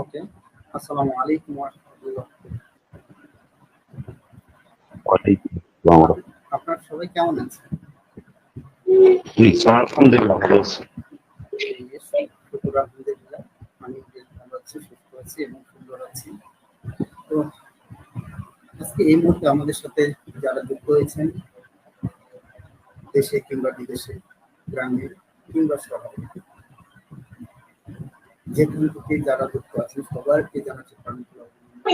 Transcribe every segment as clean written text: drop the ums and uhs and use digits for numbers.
ওকে, আসসালামু আলাইকুম ওয়া রাহমাতুল্লাহ। ওয়ালাইকুম আসসালাম। আপনারা সবাই কেমন আছেন? আলহামদুলিল্লাহ ভালো আছি। শুকুর আলহামদুলিল্লাহ। আমি বেশ ভালো আছি, সুস্থ আছি এবং সুন্দর আছি। তো আজকে এই মুহূর্তে আমাদের সাথে যারা যুক্ত হয়েছেন, দেশে কিংবা বিদেশে, গ্রামে কিংবা শহরে, যেখান থেকে যারা যুক্ত আছেন সবাইকে জানাচ্ছি প্রাণঢালা অভিনন্দন।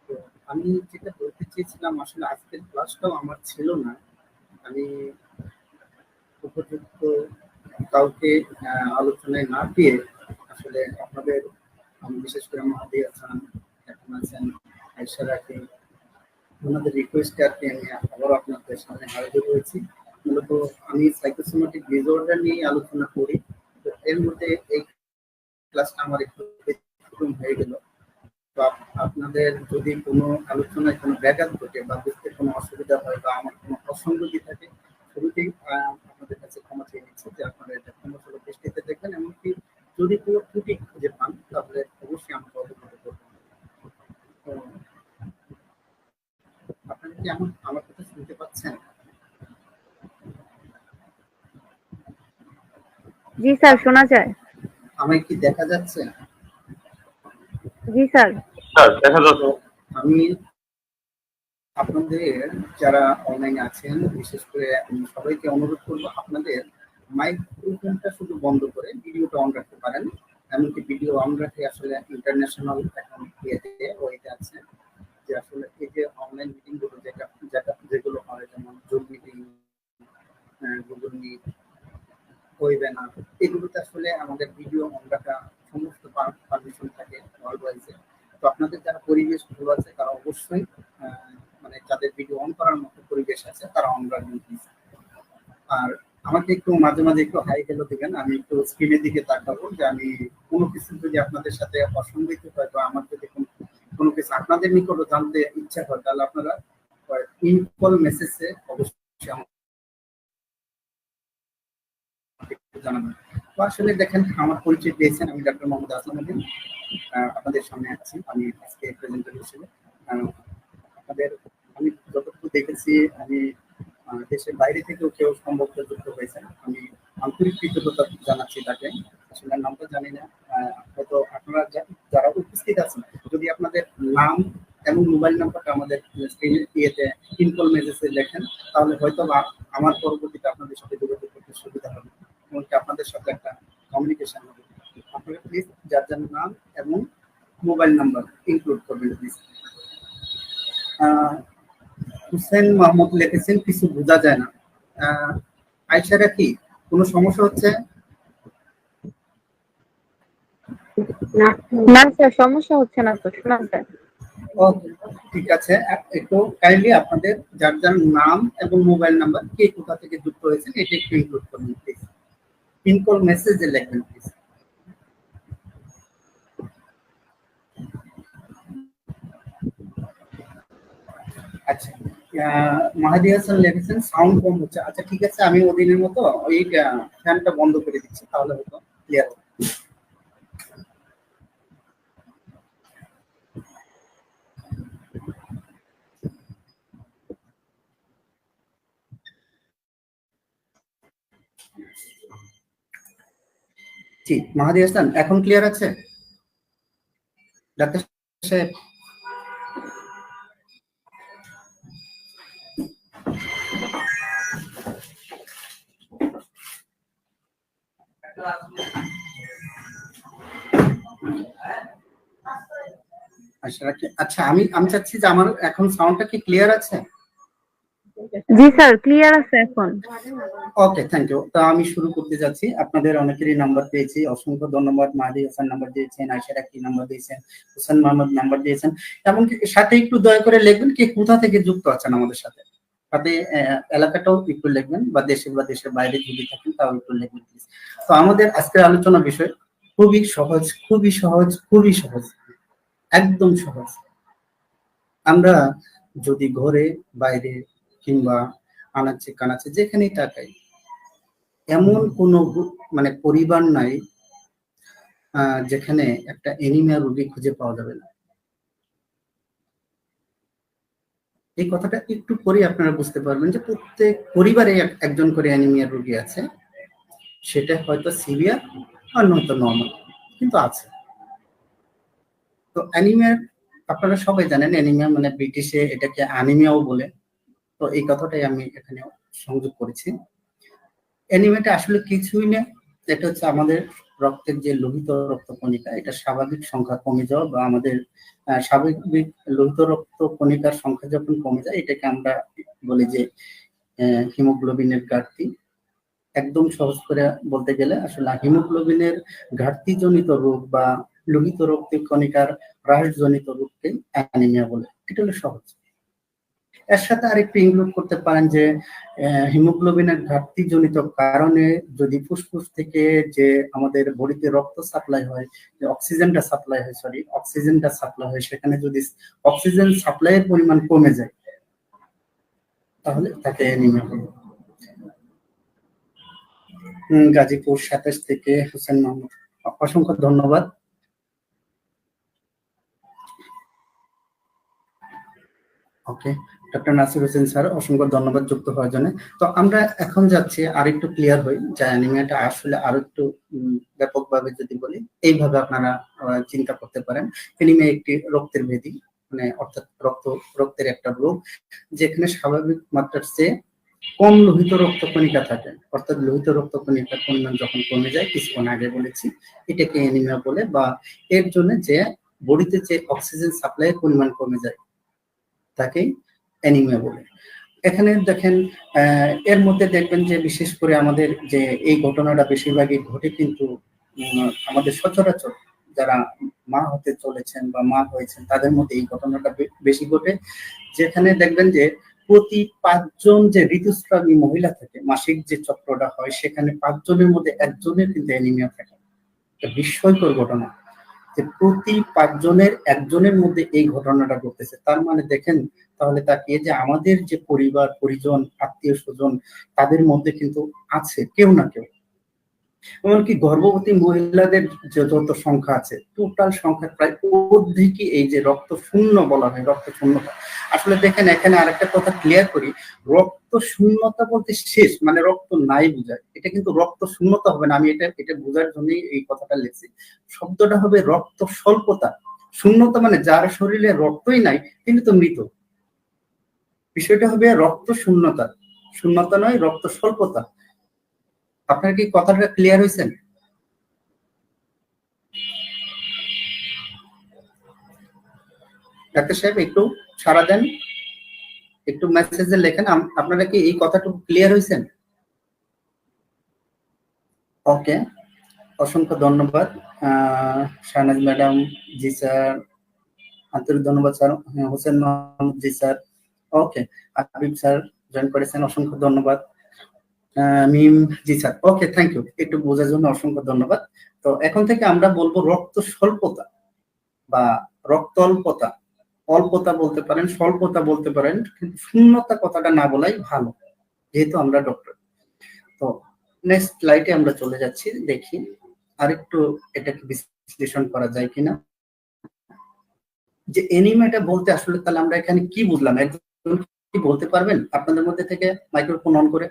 তো আমি যেটা বলতে চেয়েছিলাম, আসলে আজকের ক্লাসটাও আমার ছিল না। আমি উপযুক্ত কাউকে আলোচনায় না পেয়ে আসলে আপনাদের, আমি বিশেষ করে মাহাদি হাসান, এখন আছেন আয়েশা রাখি, ওনাদের রিকোয়েস্টে আর কি আমি আবারও আপনাদের সামনে হাজির হয়েছি। মূলত আমি সাইকোসোমেটিক ডিসঅর্ডার নিয়ে আলোচনা করি। তো এর মধ্যে এই ক্লাসটা আমার একটু ব্যতিক্রম হয়ে গেল। তো আপনাদের যদি কোনো আলোচনায় কোনো ব্যাঘাত ঘটে বা বুঝতে কোনো অসুবিধা হয় বা আমার কোনো অসঙ্গতি থাকে, শুরুতেই আপনাদের কাছে ক্ষমা চেয়ে নিচ্ছি যে আপনারা এটা ক্ষমাসুলভ দৃষ্টিতে দেখবেন। এমনকি যদি কোনো ত্রুটি খুঁজে পান তাহলে অবশ্যই আমাকে অবগত করবেন। তো আপনারা কি আমার কথা শুনতে পাচ্ছেন? জি স্যার, শোনা যায়। আমায় কি দেখা যাচ্ছে? জি স্যার। দেখা যাচ্ছে। আমি আপনাদের যারা অনলাইনে আছেন, বিশেষ করে আমি সবাইকে অনুরোধ করবো আপনাদের মাইক্রোফোনটা শুধু বন্ধ করে ভিডিওটা অন রাখতে পারেন। এমনকি ভিডিও অন রাখে আসলে ইন্টারন্যাশনাল এখন ইয়েতে ওইটা আছে যে আসলে এই যে অনলাইন মিটিং গুলো যেগুলো হয়, যেমন zoom meeting, Google meet, webinar, এগুলোতে আসলে আমাদের ভিডিও অন রাখা সমস্ত পারমিশন থাকে ওয়ার্ল্ড ওয়াইজে। তো আপনাদের যারা পরিবেশ ভালো আছে তারা অবশ্যই মানে যাদের ভিডিও অন করার মতো পরিবেশ আছে তারা অন রাখবেন প্লিজ। আর আমাকে একটু মাঝে মাঝে একটু হাই হ্যালো দিবেন, আমি একটু স্ক্রিনের দিকে তাকাবো যে আমি কোনো কিছু যদি আপনাদের সাথে অসঙ্গতি হয় বা আমার যদি কোনো কিছু আপনাদের নিকটও জানতে ইচ্ছা হয় তাহলে আপনারা ইনকল মেসেজে অবশ্যই আমাকে জানাবেন। তো আসলে দেখেন, আমার পরিচয় পেয়েছেন, আমি ডক্টর মোহাম্মদ আসলাম উদ্দিন, আপনাদের সামনে আছি আমি আজকে প্রেজেন্টার হিসেবে। আপনাদের আমি যতটুকু দেখেছি, আমি দেশের বাইরে থেকেও কেউ সম্ভবত যুক্ত হয়েছেন, আমি আন্তরিক কৃতজ্ঞতা জানাচ্ছি তাকে। আসলে নামটা জানি না, হয়তো আপনারা যারা উপস্থিত আছেন যদি আপনাদের নাম এবং মোবাইল নাম্বারটা আমাদের স্ক্রিনের ইয়েতে ইনকল মেসেজে লেখেন তাহলে হয়তো আমার পরবর্তীতে আপনাদের সাথে যোগাযোগ করতে সুবিধা হবে, এমনকি আপনাদের সাথে একটা কমিউনিকেশন হবে। আপনারা প্লিজ যার যার নাম এবং মোবাইল নাম্বার ইনক্লুড করবেন প্লিজ। হুসেন মাহমুদ লিখেছেন কিছু বোঝা যায় না। আয়শা কি কোনো সমস্যা হচ্ছে? না স্যার, সমস্যা হচ্ছে না তো, শোনা যায়। ওকে, ঠিক আছে। একটু কাইন্ডলি আপনাদের যার যার নাম এবং মোবাইল নাম্বার, কে কোথা থেকে যুক্ত হয়েছেন এটা একটু ইনক্লুড করবেন প্লিজ। ইনকল মেসেজে লিখবেন প্লিজ। আচ্ছা, মাহাদি হাসান লিখেছেন সাউন্ড কম হচ্ছে। আচ্ছা ঠিক আছে, আমি ওদিনের মতো ওই ফ্যানটা বন্ধ করে দিচ্ছি, তাহলে হয়তো ক্লিয়ার হবে। জি মাহাদি হাসান, এখন ক্লিয়ার আছে ডাক্তার সাহেব? আচ্ছা, আমি আমি চাচ্ছি যে আমার এখন সাউন্ডটা কি ক্লিয়ার আছে? জি স্যার, ক্লিয়ার আছে এখন। ওকে, থ্যাংক ইউ। তো আমি শুরু করতে যাচ্ছি। আপনাদের অনেকেরই নাম্বার পেয়েছি, অসংখ্য ধন্যবাদ। মাহাদি হাসান নাম্বার দিয়েছেন, আয়েশা রাকি নাম্বার দিয়েছেন, হোসেন মোহাম্মদ নাম্বার দিয়েছেন, এবং সাথে একটু দয়া করে লিখবেন কে কোথা থেকে যুক্ত আছেন আমাদের সাথে। সাথে এলাকাটাও একটু লিখবেন, বা দেশের বাইরে যদি থাকেন তাও একটু লিখবেন প্লিজ। তো আমাদের আজকের আলোচনা বিষয় খুবই সহজ, খুবই সহজ, খুবই সহজ, একদম সহজ। আমরা যদি ঘরে বাইরে কিংবা আনাচে কানাচে যেখানেই তাকাই, এমন কোনো মানে পরিবার নাই যেখানে একটা অ্যানিমিয়া রোগী খুঁজে পাওয়া যাবে না। এই কথাটা একটু পরে আপনারা বুঝতে পারবেন যে প্রত্যেক পরিবারে একজন করে অ্যানিমিয়া রোগী আছে, সেটা হয়তো সিভিয়ার আর নয়তো নর্মাল, কিন্তু আছে। তো অ্যানিমিয়া আপনারা সবাই জানেন, অ্যানিমিয়া মানে ব্রিটিশে এটাকে অ্যানিমিয়াও বলে। তো এই কথাটাই আমি এখানে সংযোগ করেছি। অ্যানিমিয়াটা আসলে কিছুই না, এটা হচ্ছে আমাদের রক্তের যে লোহিত রক্তকণিকা, এটা স্বাভাবিক সংখ্যা কমে যাওয়া, বা আমাদের স্বাভাবিক লোহিত রক্তকণিকার সংখ্যা যখন কমে যায়, এটাকে আমরা বলি যে হিমোগ্লোবিনের ঘাটতি। একদম সহজ করে বলতে গেলে আসলে হিমোগ্লোবিনের ঘাটতিজনিত রোগ বা লোহিত রক্তকণিকার হ্রাসজনিত রোগকে অ্যানিমিয়া বলে। এটা হলো সহজ। এর সাথে আরেকটু ইনক্লুড করতে পারেন যে হিমোগ্লোবিনের ঘাটতিজনিত কারণে যদি ফুসফুস থেকে যে আমাদের বডিতে রক্ত সাপ্লাই হয়, যে অক্সিজেনটা সাপ্লাই হয়, সেখানে যদি অক্সিজেন সাপ্লাইয়ের পরিমাণ কমে যায়, তাহলে তাকে অ্যানিমিয়া বলে। গাজীপুর 27 থেকে হোসেন মাহমুদ, অসংখ্য ধন্যবাদ। ওকে, ডক্টর নাসির হোসেন স্যার, অসংখ্য ধন্যবাদ যুক্ত হওয়ার জন্য। তো আমরা এখন যাচ্ছি আরেকটু ক্লিয়ার হই যে অ্যানিমিয়াটা আসলে আরো একটু ব্যাপকভাবে যদি বলি, এইভাবে আপনারা চিন্তা করতে পারেন। অ্যানিমিয়া একটি রক্তের ব্যাধি, মানে অর্থাৎ রক্তের একটা রোগ যেখানে স্বাভাবিক মাত্রার চেয়ে কম লোহিত রক্তকণিকা থাকে, অর্থাৎ লোহিত রক্তকণিকার পরিমাণ যখন কমে যায়, কিছুক্ষণ আগে বলেছি, এটাকে অ্যানিমিয়া বলে। বা এর জন্য যে বডিতে যে অক্সিজেন সাপ্লাইয়ের পরিমাণ কমে যায়, তাকেই অ্যানিমিয়া বলে। এখানে দেখেন এর মধ্যে দেখবেন যে বিশেষ করে আমাদের যে এই ঘটনাটা বেশিরভাগই ঘটে কিন্তু আমাদের সচরাচর যারা মা হতে চলেছেন বা মা হয়েছেন, তাদের মধ্যে এই ঘটনাটা বেশি ঘটে। যেখানে দেখবেন যে প্রতি 5 জন যে ঋতুস্রাবী মহিলা থাকে, মাসিক যে চক্রটা হয়, সেখানে 5 জনের মধ্যে একজনের কিন্তু অ্যানিমিয়া থাকে। একটা বিস্ময়কর ঘটনা যে প্রতি 5 জনের একজনের মধ্যে এই ঘটনাটা ঘটতেছে। তার মানে দেখেন তাহলে তাকিয়ে যে আমাদের যে পরিবার পরিজন আত্মীয় স্বজন, তাদের মধ্যে কিন্তু আছে কেউ না কেউ। এমনকি গর্ভবতী মহিলাদের যে যত সংখ্যা আছে, টোটাল সংখ্যা প্রায় অর্ধেকই এই যে রক্ত শূন্য বলা হয়, রক্ত শূন্যতা। আসলে দেখেন এখানে আরেকটা কথা ক্লিয়ার করি, রক্ত শূন্যতা বলতে শেষ মানে রক্ত নাই বোঝায়, এটা কিন্তু রক্ত শূন্যতা হবে না। আমি এটা বোঝার জন্যই এই কথাটা লিখছি। শব্দটা হবে রক্ত স্বল্পতা। শূন্যতা মানে যার শরীরে রক্তই নাই তিনি তো মৃত। বিষয়টা হবে রক্ত শূন্যতা, শূন্যতা নয়, রক্ত স্বল্পতা। আপনার কি কথাটা ক্লিয়ার হয়েছেন? ডাক্তার সাহেব একটু সাড়া দেন, একটু মেসেজে লেখেন। আপনারা কি এই কথাটুকু ক্লিয়ার হয়েছেন? ওকে, অসংখ্য ধন্যবাদ শাহনাজ ম্যাডাম। জি স্যার, আন্তরিক ধন্যবাদ স্যার। হোসেন মাহমুদ, জি স্যার। ওকে, হাবিব স্যার জয়েন করেছেন, অসংখ্য ধন্যবাদ। মিম, জি স্যার। ওকে, থ্যাংক ইউ, একটু বোঝার জন্য অসংখ্য ধন্যবাদ। তো এখন থেকে আমরা বলবো রক্ত স্বল্পতা বা রক্ত অল্পতা। অল্পতা বলতে পারেন, স্বল্পতা বলতে পারেন, কিন্তু শূন্যতা কথাটা না বলাই ভালো, যেহেতু আমরা ডক্টর। তো নেক্সট স্লাইডে আমরা চলে যাচ্ছি, দেখি আরেকটু এটাকে বিশ্লেষণ করা যায় কিনা। যে এনিমেটা বলতে আসলে তাহলে আমরা এখানে কি বুঝলাম, একজন কি বলতে পারবেন আপনাদের মধ্যে থেকে মাইক্রোফোন অন করে?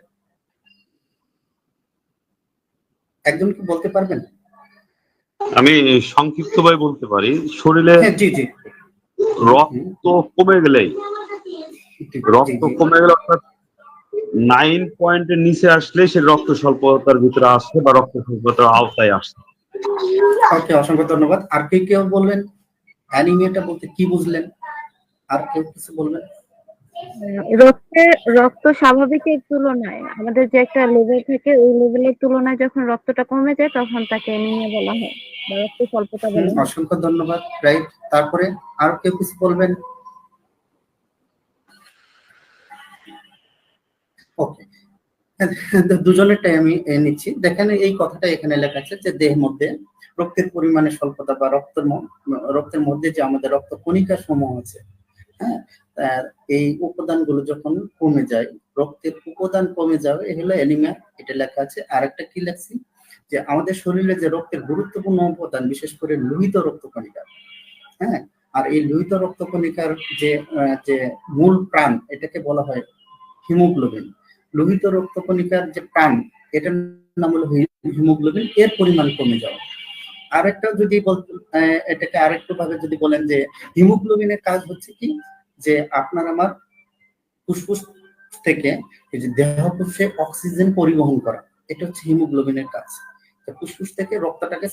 একজন কি বলতে পারবেন? আমি সংক্ষিপ্তভাবে বলতে পারি, শরীরে হ্যাঁ, জি জি। রক্ত কমে গেলেই, রক্ত কমে গেলে অর্থাৎ 9 পয়েন্টের নিচে আসলে সে রক্ত স্বল্পতার ভিতরে আসছে বা রক্ত স্বল্পতার আওতায় আসছে। ওকে, অসংখ্য ধন্যবাদ। আর কেউ বললেন অ্যানিমিয়াটা বলতে কি বুঝলেন? আর কেউ কিছু বলবেন? রক্ত স্বাভাবিকের তুলনায় আমাদের যে একটা লেভেল থাকে, ওই লেভেলের তুলনায় যখন রক্তটা কমে যায় তখন তাকে অ্যানিমিয়া বলা হয় বা রক্ত স্বল্পতা বলা হয়। অসংখ্য ধন্যবাদ। রাইট, তারপরে আর কেউ কিছু বলবেন? ওকে, দুজনেরটাই আমি নিচ্ছি। দেখেন এই কথাটা এখানে লেখা আছে যে দেহের মধ্যে রক্তের পরিমাণে স্বল্পতা বা রক্তের মধ্যে যে আমাদের রক্ত কণিকা সমূহ আছে, হ্যাঁ, এই উপাদানগুলো যখন কমে যায়, রক্তের উপাদান কমে যাবে, এ হলো অ্যানিমিয়া, এটা লেখা আছে। আর একটা কি লেখছি যে আমাদের শরীরে যে রক্তের গুরুত্বপূর্ণ উপাদান, বিশেষ করে লোহিত রক্তকণিকা, হ্যাঁ, আর এই লোহিত রক্তকণিকার যে মূল প্রাণ, এটাকে বলা হয় হিমোগ্লোবিন। লোহিত রক্তকণিকার যে প্রাণ, এটার নাম হলো হিমোগ্লোবিন, এর পরিমাণ কমে যাওয়া। আরেকটা যদি এটাকে আরেকটু ভাবে যদি বলেন যে হিমোগ্লোবিনের কাজ হচ্ছে কি, যে আপনার আমার ফুসফুস থেকে এই যে দেহকোষে অক্সিজেন পরিবহন করা, এটা হচ্ছে হিমোগ্লোবিনের কাজ। ফুসফুস থেকে রক্তটাকে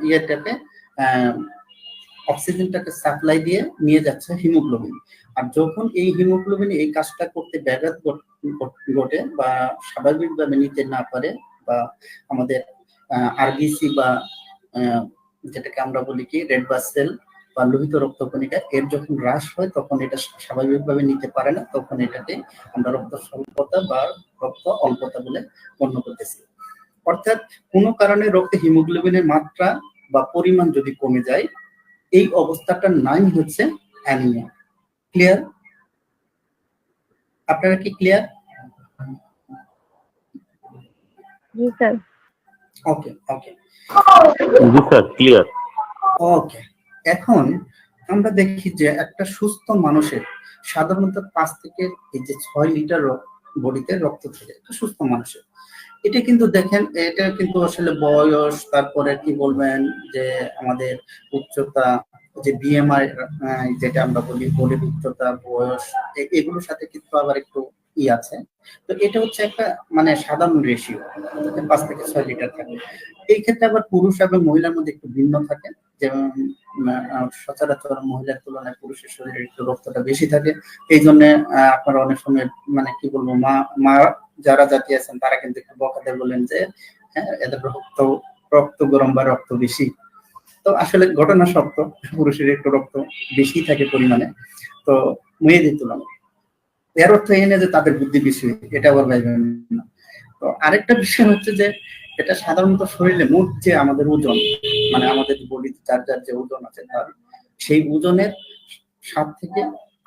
ইয়েটাকে অক্সিজেনটাকে সাপ্লাই দিয়ে নিয়ে যাচ্ছে হিমোগ্লোবিন। আর যখন এই হিমোগ্লোবিন এই কাজটা করতে ব্যাঘাত ঘটে বা স্বাভাবিকভাবে নিতে না পারে, বা আমাদের আরবিসি বা যেটাকে আমরা বলি কি রেড ব্লাড সেল বা লোহিত রক্তকণিকা, এর যখন হ্রাস হয় তখন এটা স্বাভাবিকভাবে নিতে পারে না, তখন এটাকে আমরা রক্ত স্বল্পতা বা রক্ত অল্পতা বলে গণ্য করতেছি। অর্থাৎ কোনো কারণে রক্তে হিমোগ্লোবিনের মাত্রা বা পরিমাণ যদি কমে যায়, এই অবস্থাটার নাম হচ্ছে অ্যানিমিয়া। ক্লিয়ার? আপনারা কি ক্লিয়ার? জি স্যার। ওকে ওকে জি স্যার, ক্লিয়ার। ওকে, এখন আমরা দেখি যে একটা সুস্থ মানুষের সাধারণত 5 থেকে এই যে 6 লিটার বডিতে রক্ত থাকে একটা সুস্থ মানুষের। এটা কিন্তু দেখেন, এটা কিন্তু আসলে বয়স, তারপরে কি বলবেন যে আমাদের উচ্চতা, যে বিএমআই যেটা আমরা বলি, বডির উচ্চতা, বয়স, এগুলোর সাথে কিন্তু আবার একটু আছে। তো এটা হচ্ছে একটা মানে সাধারণ রেশিও, 5 থেকে 6 লিটার থাকে। এই ক্ষেত্রে আবার পুরুষ এবং মহিলার মধ্যে একটু ভিন্ন থাকে, যেমন সচরাচর মহিলার তুলনায় পুরুষের শরীরে একটু রক্তটা বেশি থাকে। এই জন্য আপনারা অনেক সময় মানে কি বলবো, মা যারা জাতি আছেন তারা কিন্তু একটু বকাতে বলেন যে হ্যাঁ এদের রক্ত গরম বা রক্ত বেশি। তো আসলে ঘটনা সত্য, পুরুষের একটু রক্ত বেশি থাকে পরিমাণে তো মেয়েদের তুলনায়। এর অর্থ এই না যে তাদের বুদ্ধি বেশি, এটা আবার ভাইবেন না। তো আরেকটা বিষয় হচ্ছে যে এটা সাধারণত শরীরে মোট যে আমাদের ওজন, মানে আমাদের বডিতে যার যার যে ওজন আছে তার সেই ওজনের 7 থেকে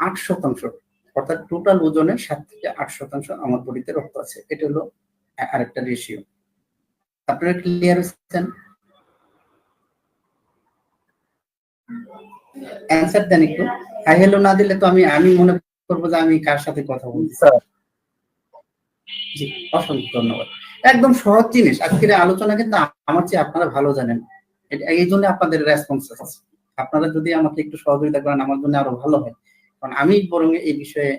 8%, অর্থাৎ টোটাল ওজনের 7 থেকে 8% আমার বডিতে রক্ত আছে। এটা হলো আরেকটা রেশিও। আপনারা ক্লিয়ার হচ্ছেন? অ্যান্সার দেন একটু। হাই হ্যালো না দিলে তো আমি মনে করবো যে আমি কার সাথে কথা বলছি। জি, অসংখ্য ধন্যবাদ। একদম সহজ জিনিস, আজকের আলোচনা কিন্তু আমার চেয়ে আপনারা ভালো জানেন, এই জন্য আপনাদের রেসপন্স আছে। আপনারা যদি আমাকে একটু সহযোগিতা করেন আমার জন্য আরো ভালো হয়, কারণ আমি বরং এই বিষয়ে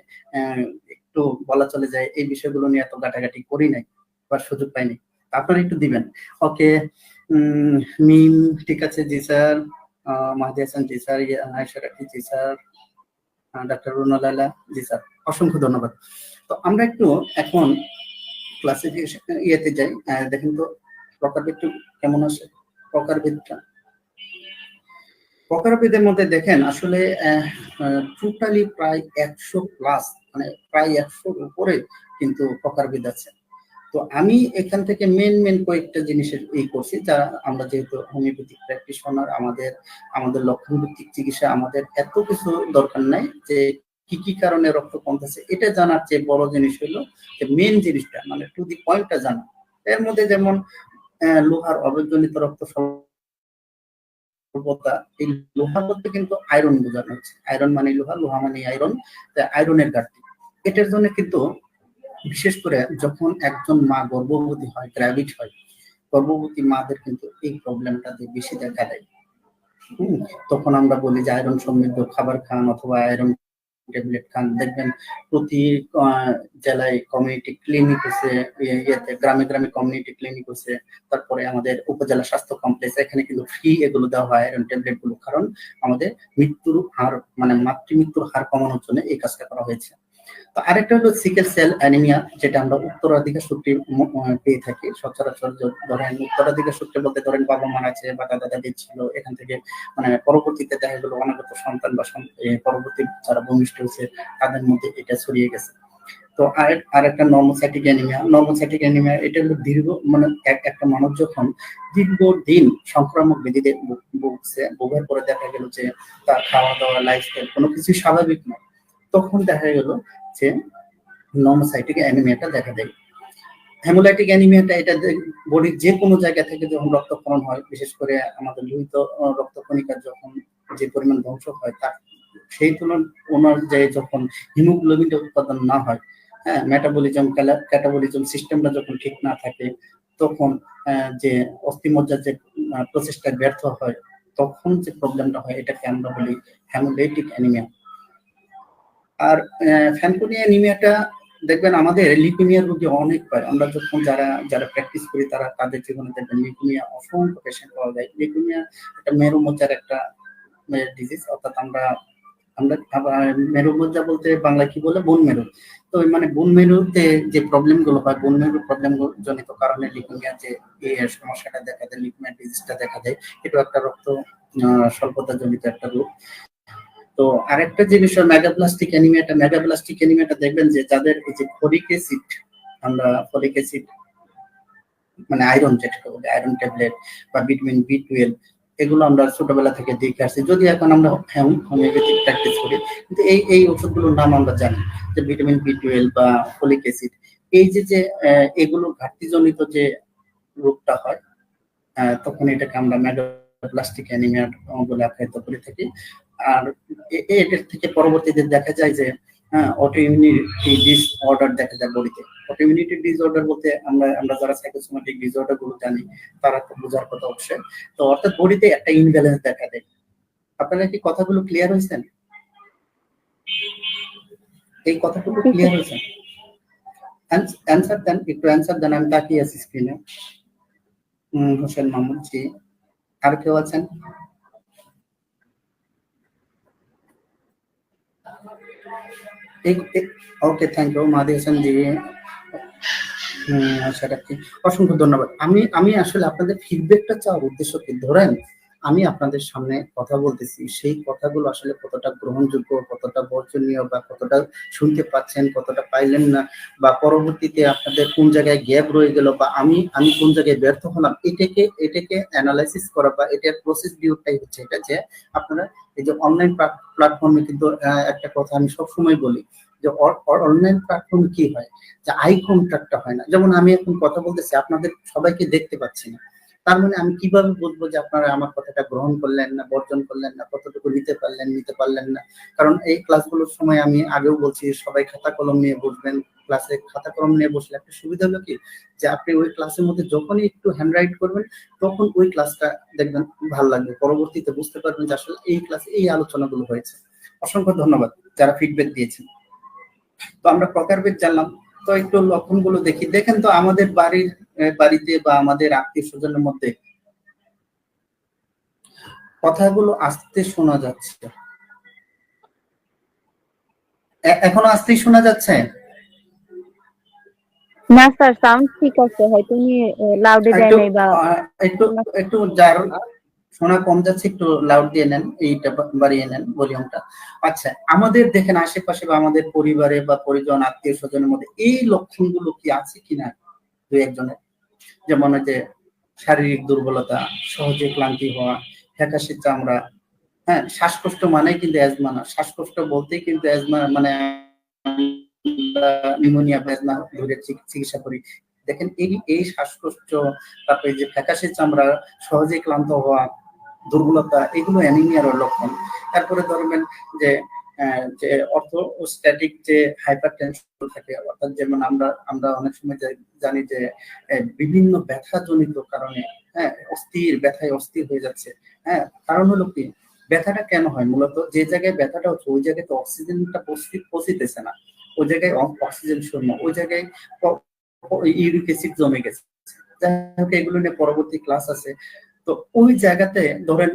একটু বলা চলে যায় এই বিষয়গুলো নিয়ে এত ঘাটাঘাটি করি নাই বা সুযোগ পাইনি। আপনারা একটু দিবেন। ওকে, মিম ঠিক আছে, জি স্যার। মাহদি হাসান জি স্যার, আয়েশা রাখি জি স্যার, ডাক্তার রুনালালা জি স্যার, অসংখ্য ধন্যবাদ। তো আমরা একটু এখন ক্লাসিফিকেশন ইয়েতে যাই। দেখেন তো প্রকারভেদ কেমন আছে। প্রকারভেদের মধ্যে দেখেন আসলে টোটালি প্রায় 100+, মানে প্রায় 100-র উপরে কিন্তু প্রকারভেদ আছে। তো আমি এখান থেকে মেন কয়েকটা জিনিসের এই করছি, যা আমরা যেহেতু হোমিওপ্যাথিক প্র্যাকটিশনার, আমাদের লক্ষণ ভিত্তিক চিকিৎসা, আমাদের এত কিছু দরকার নাই যে কি কারণে রক্ত কমতেছে। এটা জানার চেয়ে বড় জিনিস হলো যে মেন জিনিসটা, মানে টু দি পয়েন্টটা জানা। এর মধ্যে যেমন লোহার অবজনিত রক্ত স্বল্পতা, এই লোহা বলতে কিন্তু আয়রন বোঝানো হচ্ছে। আয়রন মানে লোহা, লোহা মানে আয়রন, আয়রনের ঘাটতি। এটার জন্য কিন্তু বিশেষ করে যখন একজন মা গর্ভবতী হয়, গ্র্যাভিড হয়, গর্ভবতী মাদের কিন্তু এই প্রবলেমটা বেশি দেখা দেয়। তখন আমরা বলি যে আয়রন সমৃদ্ধ খাবার খান অথবা আয়রন ট্যাবলেট খান। দেখবেন প্রতি জেলায় কমিউনিটি ক্লিনিক হচ্ছে, গ্রামে কমিউনিটি ক্লিনিক হচ্ছে, তারপরে আমাদের উপজেলা স্বাস্থ্য কমপ্লেক্স, এখানে কিন্তু ফ্রি এগুলো দেওয়া হয় আয়রন ট্যাবলেট গুলো, কারণ আমাদের মৃত্যুর হার মানে মাতৃমৃত্যুর হার কমানোর জন্য এই কাজটা করা হয়েছে। তো আরেকটা হলো সিকেল সেল অ্যানিমিয়া, যেটা আমরা উত্তরাধিকার সূত্রে পেয়ে থাকি। সচরাচর ধরেন উত্তরাধিকার সূত্রে বলতে ধরেন বাবা মা আছে বা দাদা দাদি ছিল, এখান থেকে মানে পরবর্তীতে দেখা গেল অনাগত সন্তান বা পরবর্তী যারা ভূমিষ্ঠ হয়েছে তাদের মধ্যে এটা ছড়িয়ে গেছে। তো আরেকটা নর্মোসাইটিক অ্যানিমিয়া, এটা হলো দীর্ঘ মানে একটা মানুষ যখন দীর্ঘদিন সংক্রামক ব্যাধিতে ভুগছে, ভোগের পরে দেখা গেল যে তার খাওয়া দাওয়া, লাইফস্টাইল কোনো কিছু স্বাভাবিক নয়, তখন দেখা গেল যে নর্মোসাইটিক অ্যানিমিয়াটা দেখা দেয়। হেমোলাইটিক অ্যানিমিয়াটা এটা বডির যে কোনো জায়গা থেকে যখন রক্তক্ষরণ হয়, বিশেষ করে আমাদের লোহিত রক্তকণিকা যখন যে পরিমাণ ধ্বংস হয়, তার সেই অনুযায়ী যখন হিমোগ্লোবিনটা উৎপাদন না হয়, হ্যাঁ, মেটাবলিজম ক্যাটাবলিজম সিস্টেমটা যখন ঠিক না থাকে, তখন যে অস্থিমজ্জার যে প্রসেসটা ব্যর্থ হয়, তখন যে প্রবলেমটা হয় এটাকে আমরা বলি হেমোলাইটিক অ্যানিমিয়া। আর ফ্যানকোনিয়া অ্যানিমিয়াটা দেখবেন আমাদের লিউকেমিয়ার রোগী অনেক পায়। আমরা যখন যারা প্র্যাকটিস করি তাদের জীবনে দেখবেন লিউকেমিয়া অসংখ্য পেশেন্ট পাওয়া যায়। লিউকেমিয়া একটা মেরুমজ্জার একটা ডিজিজ, অর্থাৎ আমরা মেরুমজ্জা বলতে বাংলা কি বলে, বোন মেরু। তো মানে বোন মেরুতে যে প্রবলেম গুলো হয়, বোন মেরু প্রবলেম জনিত কারণে লিউকেমিয়া যে সমস্যাটা দেখা দেয়, লিউকেমিয়া ডিজিজটা দেখা দেয়, এটা একটা রক্ত স্বল্পতা জনিত একটা রোগ। তো আরেকটা যে বিষয় মেগাপ্লাস্টিক অ্যানিমিয়াটা দেখবেন যে যাদের এই যে ফলিক অ্যাসিড, আমরা ফলিক অ্যাসিড মানে আয়রন, যেটাকে বলে আয়রন ট্যাবলেট বা ভিটামিন বি12, এগুলো আমরা ছোটবেলা থেকে দেখে আসছি, যদি এখন আমরা হোমিওপ্যাথিক প্র্যাকটিস করি, কিন্তু এই ওষুধগুলোর নাম আমরা জানি যে ভিটামিন বি12 বা ফলিক অ্যাসিড, এই যে এগুলোর ঘাটতিজনিত যে রোগটা হয়, তখন এটাকে আমরা মেগাপ্লাস্টিক অ্যানিমিয়া বলে আখ্যায়িত করে থাকি। আর এটার থেকে পরবর্তীতে দেখা যায় যে অটোইমিউনিটি ডিসঅর্ডার দেখা যায় বডিতে। অটোইমিউনিটি ডিসঅর্ডার বলতে আমরা যারা সাইকোসোমাটিক ডিসঅর্ডার গুলো জানি তারা তো বোঝার কথা অবশ্যই। তো অর্থাৎ বডিতে একটা ইমব্যালেন্স দেখা দেয়। আপনারা কি কথাগুলো ক্লিয়ার হয়েছেন? এই কথাগুলো ক্লিয়ার হয়েছে? অ্যান্সার দেন, একটু অ্যান্সার দেন, আমি তাকিয়ে আছি স্ক্রিনে। হোসেন মাহমুদ জি, আর কেউ আছেন? ওকে, থ্যাংক ইউ মাহাদি হাসান জি। সেটা কি, অসংখ্য ধন্যবাদ। আমি আসলে আপনাদের ফিডব্যাকটা চাওয়ার উদ্দেশ্য কি, ধরেন আমি আপনাদের সামনে কথা বলতেছি, সেই কথাগুলো আসলে কতটা গ্রহণযোগ্য, কতটা বর্জনীয়, বা কতটা শুনতে পাচ্ছেন, কতটা পাইলেন না, বা পরবর্তীতে আপনাদের কোন জায়গায় গ্যাপ রয়ে গেল, বা আমি কোন জায়গায় ব্যর্থ হলাম, এটাকে অ্যানালাইসিস করা বা এটার প্রসেস ভিউটাই হচ্ছে এটা, যে আপনারা এই যে অনলাইন প্ল্যাটফর্মে, কিন্তু একটা কথা আমি সবসময় বলি যে অনলাইন প্ল্যাটফর্মে কি হয়, যে আই কন্ট্যাক্টটা হয় না। যেমন আমি এখন কথা বলতেছি, আপনাদের সবাইকে দেখতে পাচ্ছি না, তার মানে আমি কিভাবে বুঝবো যে আপনারা আমার কথাটা গ্রহণ করলেন না, বর্জন করলেন না, কতটুকু নিতে পারলেন না? কারণ এই ক্লাসগুলোর সময় আমি আগেও বলছি, সবাই খাতা কলম নিয়ে বসবেন। ক্লাসে খাতা কলম নিয়ে বসলে একটা সুবিধা হলো কি, যে আপনি ওই ক্লাসের মধ্যে যখনই একটু হ্যান্ড রাইট করবেন, তখন ওই ক্লাসটা দেখবেন ভালো লাগবে, পরবর্তীতে বুঝতে পারবেন যে আসলে এই ক্লাসে এই আলোচনাগুলো হয়েছে। অসংখ্য ধন্যবাদ যারা ফিডব্যাক দিয়েছেন। তো আমরা প্রকারভেদ জানলাম, তো একটু লক্ষণগুলো দেখি। দেখেন তো আমাদের বাড়িতে বা আমাদের আত্মীয় স্বজনের মধ্যে কথাগুলো আস্তে শোনা যাচ্ছে, এখনো আস্তেই শোনা যাচ্ছে? না স্যার, সাউন্ড ঠিক আছে, হয়তো উনি লাউডে দেয় নাই বা একটু যার শোনা কম যাচ্ছে একটু লাউড দিয়ে নেন, এইটা বাড়িয়ে নেন ভলিউমটা। আচ্ছা, আমাদের দেখেন আশেপাশে বা আমাদের পরিবারে বা পরিজন আত্মীয় স্বজনের মধ্যে এই লক্ষণগুলো কি আছে কিনা দুই একজনের? যেমন যে শারীরিক দুর্বলতা, সহজে ক্লান্তি হওয়া, ফ্যাকাশে চামড়া, হ্যাঁ, শ্বাসকষ্ট মানে কিন্তু অ্যাজমা না, শ্বাসকষ্ট বলতেই কিন্তু অ্যাজমা মানে নিউমোনিয়া বা অ্যাজমা ধরে চিকিৎসা করি। দেখেন এই শ্বাসকষ্ট, তারপরে যে ফ্যাকাশে চামড়া, সহজে ক্লান্ত হওয়া, দুর্বলতা, এগুলো অ্যানিমিয়ার লক্ষণ। তারপরে ধরবেন যে অর্থোস্ট্যাটিক যে হাইপারটেনশন থাকে, অর্থাৎ যেমন আমরা অনেক সময় জানি যে বিভিন্ন ব্যথাজনিত কারণে, হ্যাঁ, ব্যথায় অস্থির হয়ে যাচ্ছে। হ্যাঁ, কারণ হলো কি, ব্যথাটা কেন হয়? মূলত যে জায়গায় ব্যথাটা হচ্ছে ওই জায়গায় তো অক্সিজেনটা পৌঁছিতেছে না, ওই জায়গায় অক্সিজেন শূন্য, ওই জায়গায় ইউরিক অ্যাসিড জমে গেছে। এগুলো নিয়ে পরবর্তী ক্লাস আছে। তো ওই জায়গাতে ধরেন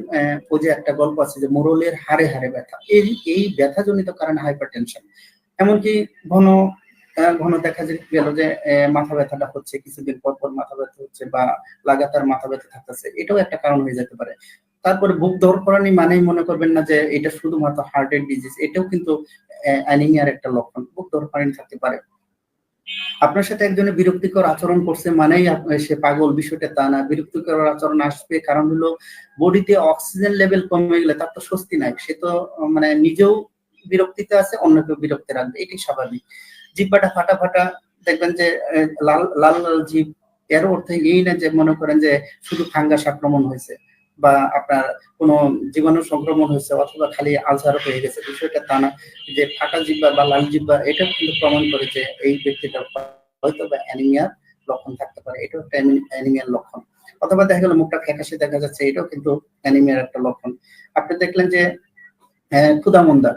ওই যে একটা গল্প আছে যে মোরলের হাড়ে হাড়ে ব্যথা, এই ব্যথাজনিত কারণে হাইপারটেনশন। এমনকি ঘন দেখা গেল যে মাথা ব্যথাটা হচ্ছে, কিছুদিন পর পর মাথা ব্যথা হচ্ছে বা লাগাতার মাথা ব্যথা থাকতেছে, এটাও একটা কারণ হয়ে যেতে পারে। তারপরে বুক ধরফরানি মানেই মনে করবেন না যে এটা শুধুমাত্র হার্টের ডিজিজ, এটাও কিন্তু অ্যানিমিয়ার একটা লক্ষণ, বুক ধরফরানি থাকতে পারে। আপনার সাথে একজনে বিরক্তিকর আচরণ করছে মানেই সে পাগল, বিষয়টা তা না। বিরক্তিকর আচরণ আসবে কারণ হলো বডিতে অক্সিজেন লেভেল কমে গেলে তার তো স্বস্তি নাই, সে তো নিজেও বিরক্তিতে আছে, অন্যকেও বিরক্তি রাখবে, এটাই স্বাভাবিক। জিহ্বাটা ফাটা দেখবেন যে লাল লাল লাল জীব, এর অর্থ এই না যে মনে করেন যে শুধু ফাঙ্গাস আক্রমণ হয়েছে বা আপনার কোনো জীবাণু সংক্রমণ হয়েছে অথবা খালি আলসার হয়ে গেছে, বিষয়টা তা না। যে ফাটা জিব্বা বা লাল জিব্বা এটাও কিন্তু প্রমাণ করে যে এই ব্যক্তিটা হয়তো বা অ্যানিমিয়ার লক্ষণ থাকতে পারে, এটাও একটা অ্যানিমিয়ার লক্ষণ। অথবা দেখা গেল মুখটা ফ্যাকাশে দেখা যাচ্ছে, এটাও কিন্তু অ্যানিমিয়ার একটা লক্ষণ। আপনি দেখলেন যে ক্ষুধামন্দা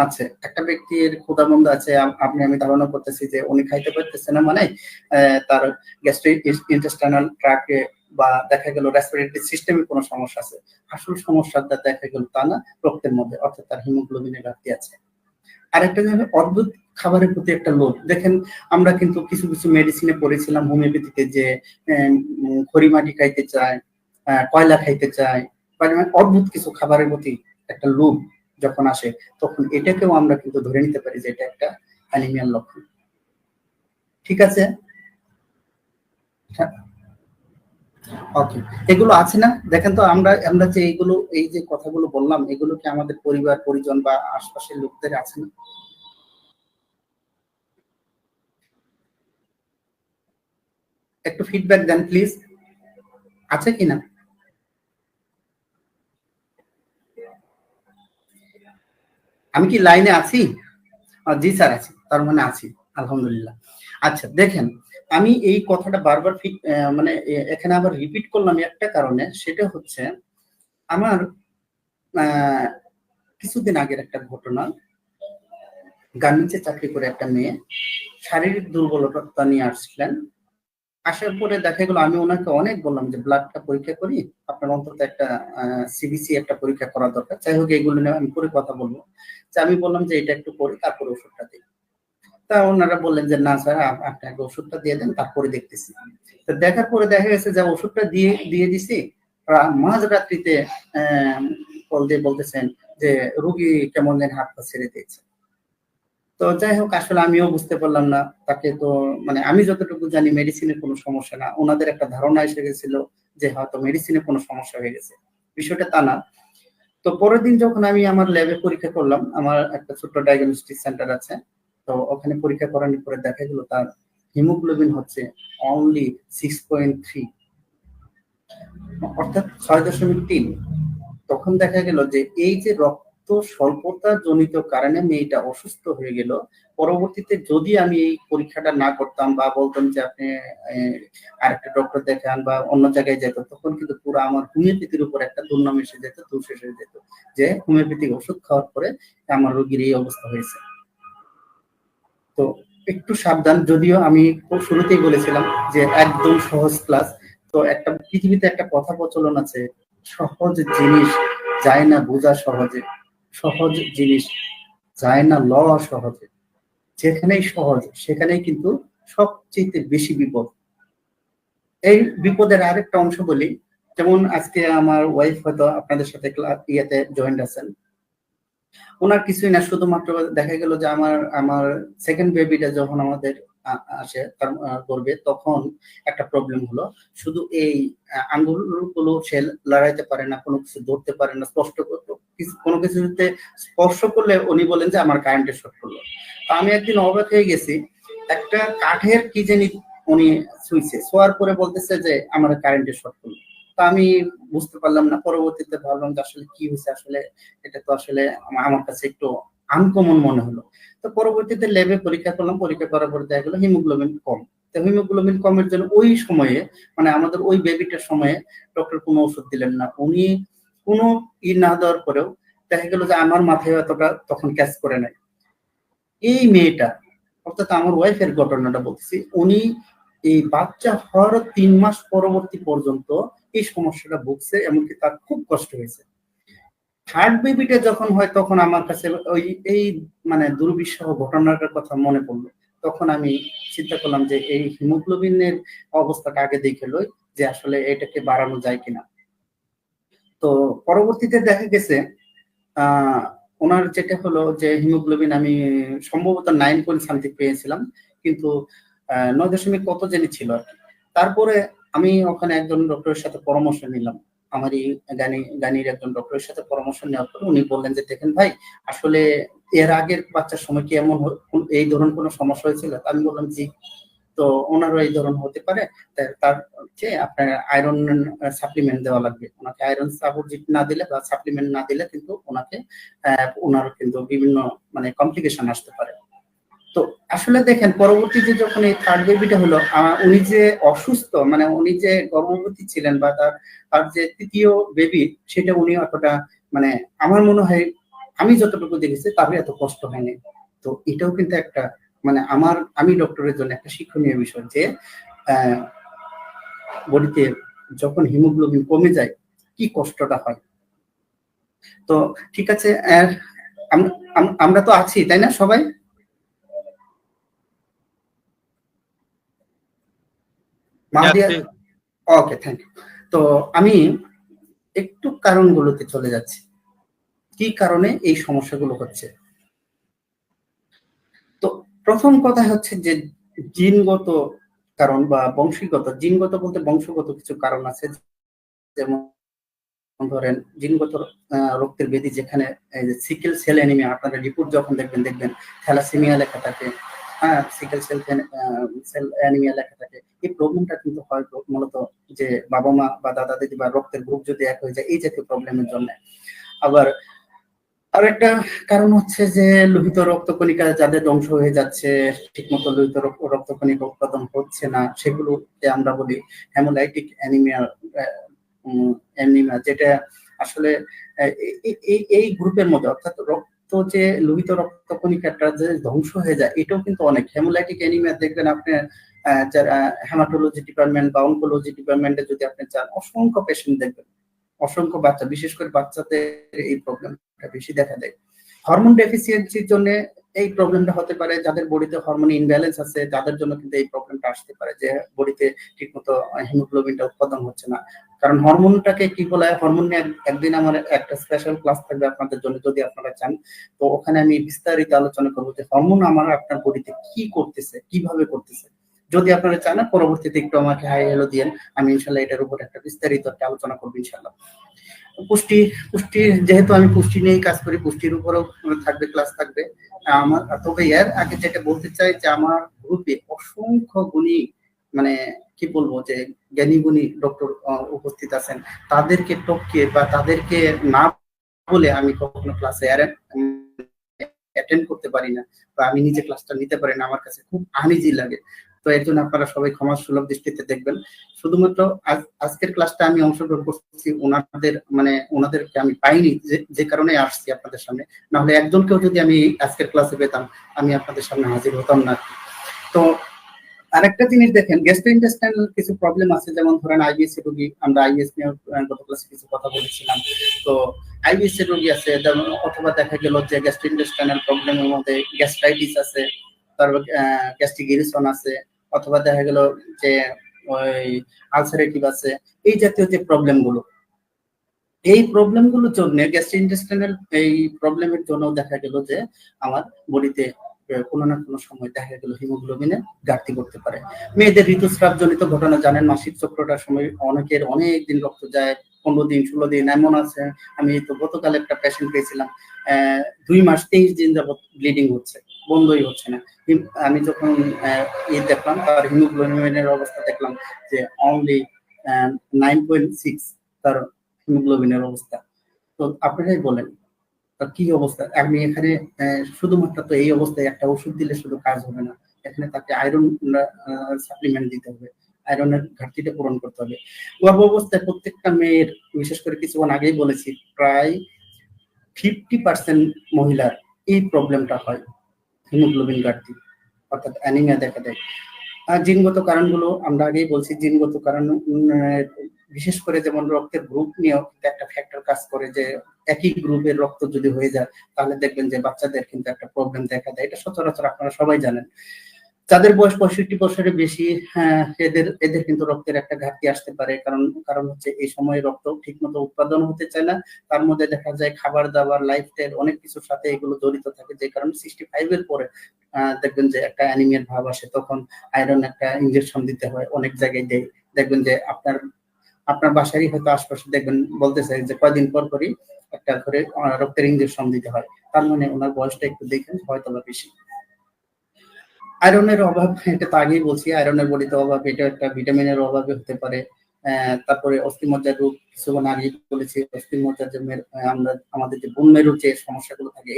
আছে, একটা ব্যক্তির ক্ষুধামন্দা আছে, আমি ধারণা করতেছি যে উনি খাইতে পারতেছে না, মানে তার গ্যাস্ট্রিক ইন্টেস্টাইনাল ট্র্যাক্টে বা দেখা গেল রেসপিরেটরি সিস্টেমে কোনো সমস্যা আছে। আসল সমস্যাটা দেখা গেল তা না, রক্তের মধ্যে, অর্থাৎ তার হিমোগ্লোবিনের ঘাটতি আছে। আরেকটা যে অদ্ভুত খাবারের প্রতি একটা লোভ। দেখেন আমরা কিন্তু কিছু কিছু মেডিসিনে পড়েছিলাম হোমিওপ্যাথিতে যে খড়িমাটি খাইতে চায়, কয়লা খাইতে চায়, অদ্ভুত কিছু খাবারের প্রতি একটা লোভ যখন আসে, তখন এটাকেও আমরা কিন্তু ধরে নিতে পারি যে এটা একটা অ্যানিমিয়ার লক্ষণ। ঠিক আছে, ওকে, এগুলো আছে না? দেখেন তো আমরা আমরা যে এইগুলো, এই যে কথাগুলো বললাম, এগুলো কি আমাদের পরিবার পরিজন বা আশপাশের লোকদের আছে না? একটু ফিডব্যাক দেন প্লিজ, আছে কিনা? আমি কি লাইনে আছি? জি স্যার আছি, তার মানে আছি, আলহামদুলিল্লাহ। আচ্ছা দেখেন, আমি এই কথাটা বারবার মানে এখানে আবার রিপিট করলাম একটা কারণে, সেটা হচ্ছে আমার কিছুদিন আগের একটা ঘটনা। গার্মেন্টসে চাকরি করে একটা মেয়ে শারীরিক দুর্বলতা নিয়ে আসছিলেন। আসার পরে দেখা গেল আমি ওনাকে অনেক বললাম যে ব্লাডটা পরীক্ষা করি, আপনার অন্তত একটা সিবিসি একটা পরীক্ষা করা দরকার। যাই হোক, এগুলো নিয়ে আমি পরে কথা বলবো। যে আমি বললাম যে এটা একটু করি, তারপরে ওষুধটা দিই। তা ওনারা বললেন যে না স্যার, আপনি আগে ওষুধটা দিয়ে দেন, তারপরে দেখতেছি। তো দেখার পরে দেখা গেছে যে ওষুধটা দিয়ে দিছি, মাঝ রাত্রিতে কল দিয়ে বলতেছেন যে রুগী কেমন যেন হাত পা ছেড়ে দিয়েছে। তো যাই হোক, আসলে আমিও বুঝতে পারলাম না তাকে। তো মানে আমি যতটুকু জানি মেডিসিনের কোনো সমস্যা না, ওনাদের একটা ধারণা এসে গেছিল যে হয়তো মেডিসিনের কোনো সমস্যা হয়ে গেছে, বিষয়টা তা না। তো পরের দিন যখন আমি আমার ল্যাবে পরীক্ষা করলাম, আমার একটা ছোট্ট ডায়াগনস্টিক সেন্টার আছে, তো ওখানে পরীক্ষা করানোর পরে দেখা গেল তার হিমোগ্লোবিন হচ্ছে অনলি 6.3, অর্থাৎ 6.3। তখন দেখা গেল যে এই যে রক্ত স্বল্পতা জনিত কারণে মেয়েটা অসুস্থ হয়ে গেল, পরবর্তীতে যদি আমি এই পরীক্ষাটা না করতাম বা বলতাম যে আপনি আরেকটা ডক্টর দেখান বা অন্য জায়গায় যেত, তখন কিন্তু পুরো আমার হোমিওপ্যাথির উপর একটা দুর্নাম এসে যেত, দোষ এসে যেত যে হোমিওপ্যাথিক ওষুধ খাওয়ার পরে আমার রোগীর এই অবস্থা হয়েছে। তো একটু সাবধান, যদিও আমি শুরুতেই বলেছিলাম যে একদম সহজ ক্লাস। তো একটা পৃথিবীতে একটা কথা প্রচলন আছে, সহজ জিনিস যায় না বোঝা সহজে, সহজ জিনিস যায় না লওয়া সহজে। যেখানেই সহজ সেখানেই কিন্তু সবচেয়ে বেশি বিপদ। এই বিপদের আরেকটা অংশ বলি, যেমন আজকে আমার ওয়াইফ হয়তো আপনাদের সাথে ইয়েতে জয়েন্ট আছেন, ওনার কিছুই না, শুধুমাত্র দেখা গেল যে আমার আমার সেকেন্ড বেবিটা যখন আমাদের আসে তার করবে, তখন একটা প্রবলেম হলো, শুধু এই আঙ্গুলগুলো সে লড়াইতে পারে না, কোনো কিছু ধরতে পারে না, স্পষ্ট কোনো কিছুতে স্পর্শ করলে উনি বলেন যে আমার কারেন্টের শর্ট করলো। তো আমি একদিন অবাক হয়ে গেছি, একটা কাঠের কি জানি উনি ছুঁইছে, ছোঁয়ার পরে বলতেছে যে আমার কারেন্টের শর্ট করলো। তা আমি বুঝতে পারলাম না, পরবর্তীতে ভাবলাম যে আসলে কি হয়েছে, আসলে এটা তো আসলে আমার কাছে একটু আনকমন মনে হলো। তো পরবর্তীতে ল্যাবে পরীক্ষা করলাম, পরীক্ষা করার পরে দেখা গেলো হিমোগ্লোবিন কম। তো হিমোগ্লোবিন কমের জন্য ওই সময়ে, মানে আমাদের ওই বেবিটার সময়ে ডক্টর কোনো ওষুধ দিলেন না। উনি কোনো না দেওয়ার পরেও দেখা গেল যে আমার মাথায় এতটা তখন ক্যাচ করে নাই। এই মেয়েটা, অর্থাৎ আমার ওয়াইফের ঘটনাটা বলতেছি, উনি এই বাচ্চা হওয়ার 3 মাস পরবর্তী পর্যন্ত এই সমস্যাটা ভুগছে, এমনকি তার খুব কষ্ট হয়েছে। থার্ড বেবিটা যখন হয় তখন আমার কাছে ওই এই মানে দুর্বিষহ ঘটনাটার কথা মনে পড়লো। তখন আমি চিন্তা করলাম যে এই হিমোগ্লোবিনের অবস্থাটা আগে দেখে লই, যে আসলে এটাকে বাড়ানো যায় কিনা। তো পরবর্তীতে দেখা গেছে ওনার যেটা হলো যে হিমোগ্লোবিন আমি সম্ভবত 9 পেয়েছিলাম, কিন্তু 9 কত জানি ছিল আর কি। তারপরে আমি ওখানে একজন ডক্টরের সাথে পরামর্শ নিলাম, আমারই গানির একজন ডক্টরের সাথে পরামর্শ নেওয়ার পরে উনি বললেন যে দেখেন ভাই, আসলে এর আগের বাচ্চার সময় কি এমন এই ধরনের কোনো সমস্যা হয়েছিল? আমি বললাম জি। তো ওনারও এই ধরনের হতে পারে। তার চেয়ে আপনার আয়রন সাপ্লিমেন্ট দেওয়া লাগবে। ওনাকে আয়রন সাপোর্ট না দিলে বা সাপ্লিমেন্ট না দিলে কিন্তু ওনাকে ওনার কিন্তু বিভিন্ন মানে কমপ্লিকেশন আসতে পারে। তো আসলে দেখেন পরবর্তীতে যখন এই থার্ড বেবিটা হলো, উনি যে অসুস্থ মানে উনি যে গর্ভবতী ছিলেন বা তার যে তৃতীয় বেবি সেটা উনি অতটা মানে আমার মনে হয় আমি যতটুকু দেখেছি তার এত কষ্ট হয়নি। তো এটাও কিন্তু একটা মানে আমি ডক্টরের জন্য একটা শিক্ষণীয় বিষয় যে বডিতে যখন হিমোগ্লোবিন কমে যায় কি কষ্টটা হয়। তো ঠিক আছে, আমরা তো আছি তাই না সবাই? ওকে, থ্যাংক ইউ। তো আমি একটু কারণগুলোতে চলে যাচ্ছি, কি কারণে এই সমস্যাগুলো হচ্ছে। তো প্রথম কথা হচ্ছে যে জিনগত কারণ বা বংশীগত, জিনগত বলতে বংশগত কিছু কারণ আছে। যেমন ধরেন জিনগত রক্তের ব্যাধি, যেখানে সিকেল সেল অ্যানিমিয়া, আপনারা রিপোর্ট যখন দেখবেন থ্যালাসেমিয়া লেখা থাকে, হ্যাঁ সিকেল সেল অ্যানিমিয়া লেখা থাকে। এই প্রবলেমটা কিন্তু হয় মূলত যে বাবা মা বা দাদা দিদি বা রক্তের গ্রুপ যদি এক হয়ে যায় এই জাতীয় প্রবলেমের জন্য। আবার আরেকটা কারণ হচ্ছে যে লোহিত রক্তকণিকা যাদের ধ্বংস হয়ে যাচ্ছে, ঠিকমতো লোহিত রক্তকণিকা উৎপাদন হচ্ছে না, সেগুলোকে আমরা বলি হেমোলাইটিক অ্যানিমিয়া। যেটা আসলে এই গ্রুপের মধ্যে, অর্থাৎ রক্ত যে লোহিত রক্তকণিকাটা যে ধ্বংস হয়ে যায় এটাও কিন্তু অনেক। হেমোলাইটিক অ্যানিমিয়া দেখবেন আপনি যারা হেমাটোলজি ডিপার্টমেন্ট বা অনকোলজি ডিপার্টমেন্টে যদি আপনি চান অসংখ্য পেশেন্ট দেখবেন, অসংখ্য বাচ্চা, বিশেষ করে বাচ্চাদের এই প্রবলেমটা বেশি দেখা দেয়। হরমোন ডেফিসিয়েন্সির জন্য এই প্রবলেমটা হতে পারে। যাদের বডিতে হরমোন ইনব্যালেন্স আছে তাদের জন্য কিন্তু এই প্রবলেমটা আসতে পারে যে বডিতে ঠিকমতো হিমোগ্লোবিনটা উৎপাদন হচ্ছে না। কারণ হরমোনটাকে কি বলা হয়, হরমোন নিয়ে একদিন আমার একটা স্পেশাল ক্লাস থাকবে আপনাদের জন্য, যদি আপনারা চান। তো ওখানে আমি বিস্তারিত আলোচনা করবো যে হরমোন আপনার বডিতে কি করতেছে, কিভাবে করতেছে। যদি আপনারা চান পরবর্তীতে একটু আমাকে হাই হ্যালো দিয়েন, আমি ইনশাল্লাহ এটার উপর একটা বিস্তারিত একটা আলোচনা করবো ইনশাল্লাহ। পুষ্টি যেহেতু আমি পুষ্টি নিয়েই কাজ করি, পুষ্টির উপরেও থাকবে ক্লাস থাকবে আমার। তবে এর আগে যেটা বলতে চাই যে আমার গ্রুপে অসংখ্য গুণী মানে কি বলবো যে জ্ঞানী গুণী ডক্টর উপস্থিত আছেন। তাদেরকে টপকে বা তাদেরকে না বলে আমি কখনো ক্লাসে অ্যাটেন্ড করতে পারি না বা আমি নিজে ক্লাসটা নিতে পারি না, আমার কাছে খুব আনইজি লাগে। তো এর জন্য আপনারা সবাই ক্ষমা সুলভ দৃষ্টিতে দেখবেন। শুধুমাত্র আজকের ক্লাসটা আমি অংশগ্রহণ করছি ওনাদেরকে আমি পাইনি যে কারণে আসছি আপনাদের সামনে, না হলে একজনকেও যদি আমি আজকের ক্লাসে পেতাম আমি আপনাদের সামনে হাজির হতাম না। তো আরেকটা জিনিস দেখেন, গ্যাস্ট্রোইন্টেস্টাইনাল কিছু প্রবলেম আছে, যেমন ধরেন আইবিএস এর রোগী, আমরা আইবিএস নিয়ে গত ক্লাসে কিছু কথা বলেছিলাম। তো আইবিএস এর রোগী আছে, অথবা দেখা গেল যে গ্যাস্ট্রোইন্টেস্টাইনাল প্রবলেমের মধ্যে গ্যাস্ট্রাইটিস আছে, তারপর গ্যাস্ট্রিক ইরিটেশন আছে, অথবা দেখা গেল যে ওই আলসারেটিভ আছে। এই জাতীয় যে প্রবলেমগুলো, এই প্রবলেমগুলোর জন্য গ্যাস্ট্রোইন্টেস্টাইনাল এই প্রবলেমের জন্য দেখা গেল যে আমার বডিতে কোনো না কোনো সময় দেখা গেল হিমোগ্লোবিনের ঘাটতি করতে পারে। মেয়েদের ঋতুস্রাব জনিত ঘটনা জানেন, মাসিক চক্রটার সময় অনেকের অনেক দিন রক্ত যায়, 15 দিন 16 দিন এমন আছে। আমি তো গতকাল একটা পেশেন্ট পেয়েছিলাম 2 মাস 23 দিন যাবত ব্লিডিং হচ্ছে, বন্ধই হচ্ছে না। আমি যখন দেখলাম তার হিমোগ্লোবিনের অবস্থা দেখলাম যে অনলি 9.6 তার হিমোগ্লোবিনের অবস্থা। তো আপনারাই বলেন কি অবস্থা। আমি এখানে শুধুমাত্র তো এই অবস্থায় একটা ওষুধ দিলে শুধু কাজ হবে না, এখানে তাকে আয়রন সাপ্লিমেন্ট দিতে হবে, আয়রনের ঘাটতিটা পূরণ করতে হবে। গর্ভ অবস্থায় প্রত্যেকটা মেয়ের, বিশেষ করে কিছুক্ষণ আগেই বলেছি, প্রায় 50% মহিলার এই প্রবলেমটা হয়, হিমোগ্লোবিন ঘাটতি অর্থাৎ অ্যানিমিয়া দেখা দেয়। আর জিনগত কারণগুলো আমরা আগেই বলছি, জিনগত কারণ বিশেষ করে যেমন রক্তের গ্রুপ নিয়েও একটা ফ্যাক্টর কাজ করে, যে একই গ্রুপের রক্ত যদি হয়ে যায় তাহলে দেখবেন যে বাচ্চাদের কিন্তু একটা প্রবলেম দেখা দেয়। এটা সচরাচর আপনারা সবাই জানেন। যাদের বয়স 65 বছরের বেশি, এদের কিন্তু রক্তের একটা ঘাটতি আসতে পারে। কারণ হচ্ছে এই সময় রক্ত ঠিকমতো উৎপাদন হতে চায় না। তার মধ্যে দেখা যায় খাবার দাবার, লাইফস্টাইল অনেক কিছুর সাথে এগুলো জড়িত থাকে, যে কারণে 65 এর পরে দেখবেন যে একটা অ্যানিমিয়ার ভাব আসে, তখন আয়রন একটা ইনজেকশন দিতে হয়, অনেক জায়গায় দেয়। দেখবেন যে আপনার বাসারই হয়তো আশপাশে দেখবেন বলতেছে যে কয়দিন পর পরই একটা করে রক্তের ইনজেকশন দিতে হয়। তার মানে ওনার বয়সটা একটু দেখেন হয়তো বা বেশি। আয়রনের অভাব, এটা তো আগেই বলছি, আয়রনের বডিতে অভাব, এটা একটা ভিটামিনের অভাবে হতে পারে। তারপরে অস্থিমজ্জার রোগ কিছুক্ষণ আগেই বলেছি, অস্থিমজ্জার যে আমরা আমাদের যে বোন মেরুর যে সমস্যাগুলো থাকে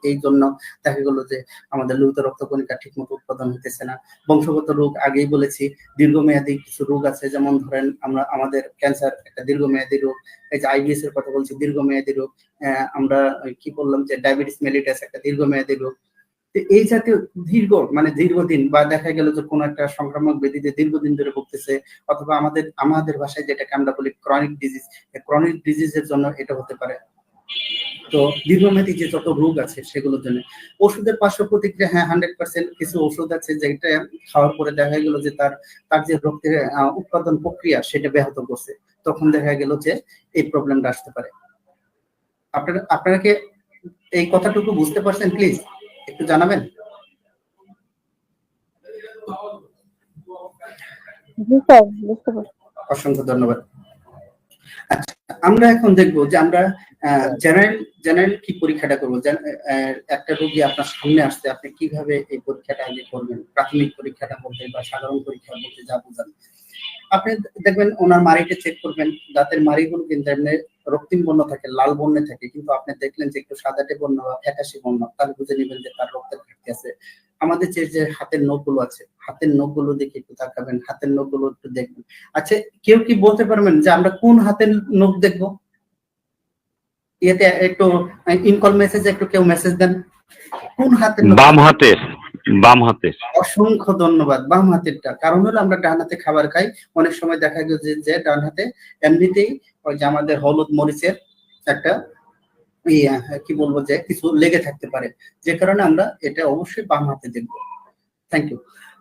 এই জন্য দেখা গেল যে আমাদের লোহিত রক্তকণিকা ঠিক মতো উৎপাদন হতেছে না। বংশগত রোগ আগেই বলেছি। দীর্ঘমেয়াদী কিছু রোগ আছে, যেমন ধরেন আমাদের ক্যান্সার একটা দীর্ঘমেয়াদী রোগ। এই যে আইবিএস এর কথা বলছি, দীর্ঘমেয়াদী রোগ। আমরা কি বললাম যে ডায়াবেটিস মেলিটাস একটা দীর্ঘমেয়াদী রোগ। এই জাতীয় দীর্ঘদিন বা দেখা গেল যে কোনো একটা সংক্রামক ব্যাধিতে দীর্ঘদিন ধরে ভুগতেছে, অথবা আমাদের ভাষায় যেটাকে আমরা বলি ক্রনিক ডিজিজ, ক্রনিক ডিজিজের জন্য এটা হতে পারে। তো দীর্ঘমেয়াদী যে যত রোগ আছে সেগুলোর জন্য ওষুধের পার্শ্ব প্রতিক্রিয়া, হ্যাঁ 100% কিছু ওষুধ আছে যেটা খাওয়ার পরে দেখা গেল যে তার যে রক্তের উৎপাদন প্রক্রিয়া সেটা ব্যাহত করছে, তখন দেখা গেল যে এই প্রবলেমটা আসতে পারে। আপনারা কি এই কথাটুকু বুঝতে পারছেন? প্লিজ একটু জানাবেন। জি স্যার, বুঝতে পারছি। অসংখ্য ধন্যবাদ। আচ্ছা, আমরা এখন দেখবো যে আমরা জেনারেল কি পরীক্ষাটা করবো। একটা রোগী আপনার সামনে আসতে আপনি কিভাবে এই পরীক্ষাটা আগে করবেন, প্রাথমিক পরীক্ষাটা বলতে বা সাধারণ পরীক্ষা বলতে যা বোঝান। আপনি দেখবেন ওনার মাড়িটা চেক করবেন, দাঁতের মাড়িগুলো কিন্তু এমনি রক্তিম বর্ণ থাকে, লাল বর্ণে থাকে, কিন্তু আপনি দেখলেন যে একটু সাদাটে বর্ণ বা ফ্যাকাশে বর্ণ, তাহলে বুঝে নেবেন যে তার রক্তের ঘাটতি আছে। আমাদের যে হাতের নখগুলো আছে, হাতের নখগুলো দেখে একটু তাকাবেন, হাতের নখগুলো একটু দেখবেন। আচ্ছা, কেউ কি বলতে পারবেন যে আমরা কোন হাতের নখ দেখবো? ইয়েতে একটু ইনকল মেসেজে একটু কেউ মেসেজ দেন, কোন হাতের নখ? বাম হাতের। অসংখ্য ধন্যবাদ। বাম হাতেরটা, কারণ হলো আমরা ডান হাতে খাবার খাই, অনেক সময় দেখা গেছে যে ডান হাতে এমনিতেই ওই যে আমাদের হলুদ মরিচের একটা কি বলবো যে কিছু লেগে থাকতে পারে, যে কারণে আমরা এটা অবশ্যই বাম হাতে দেখবো। Thank you.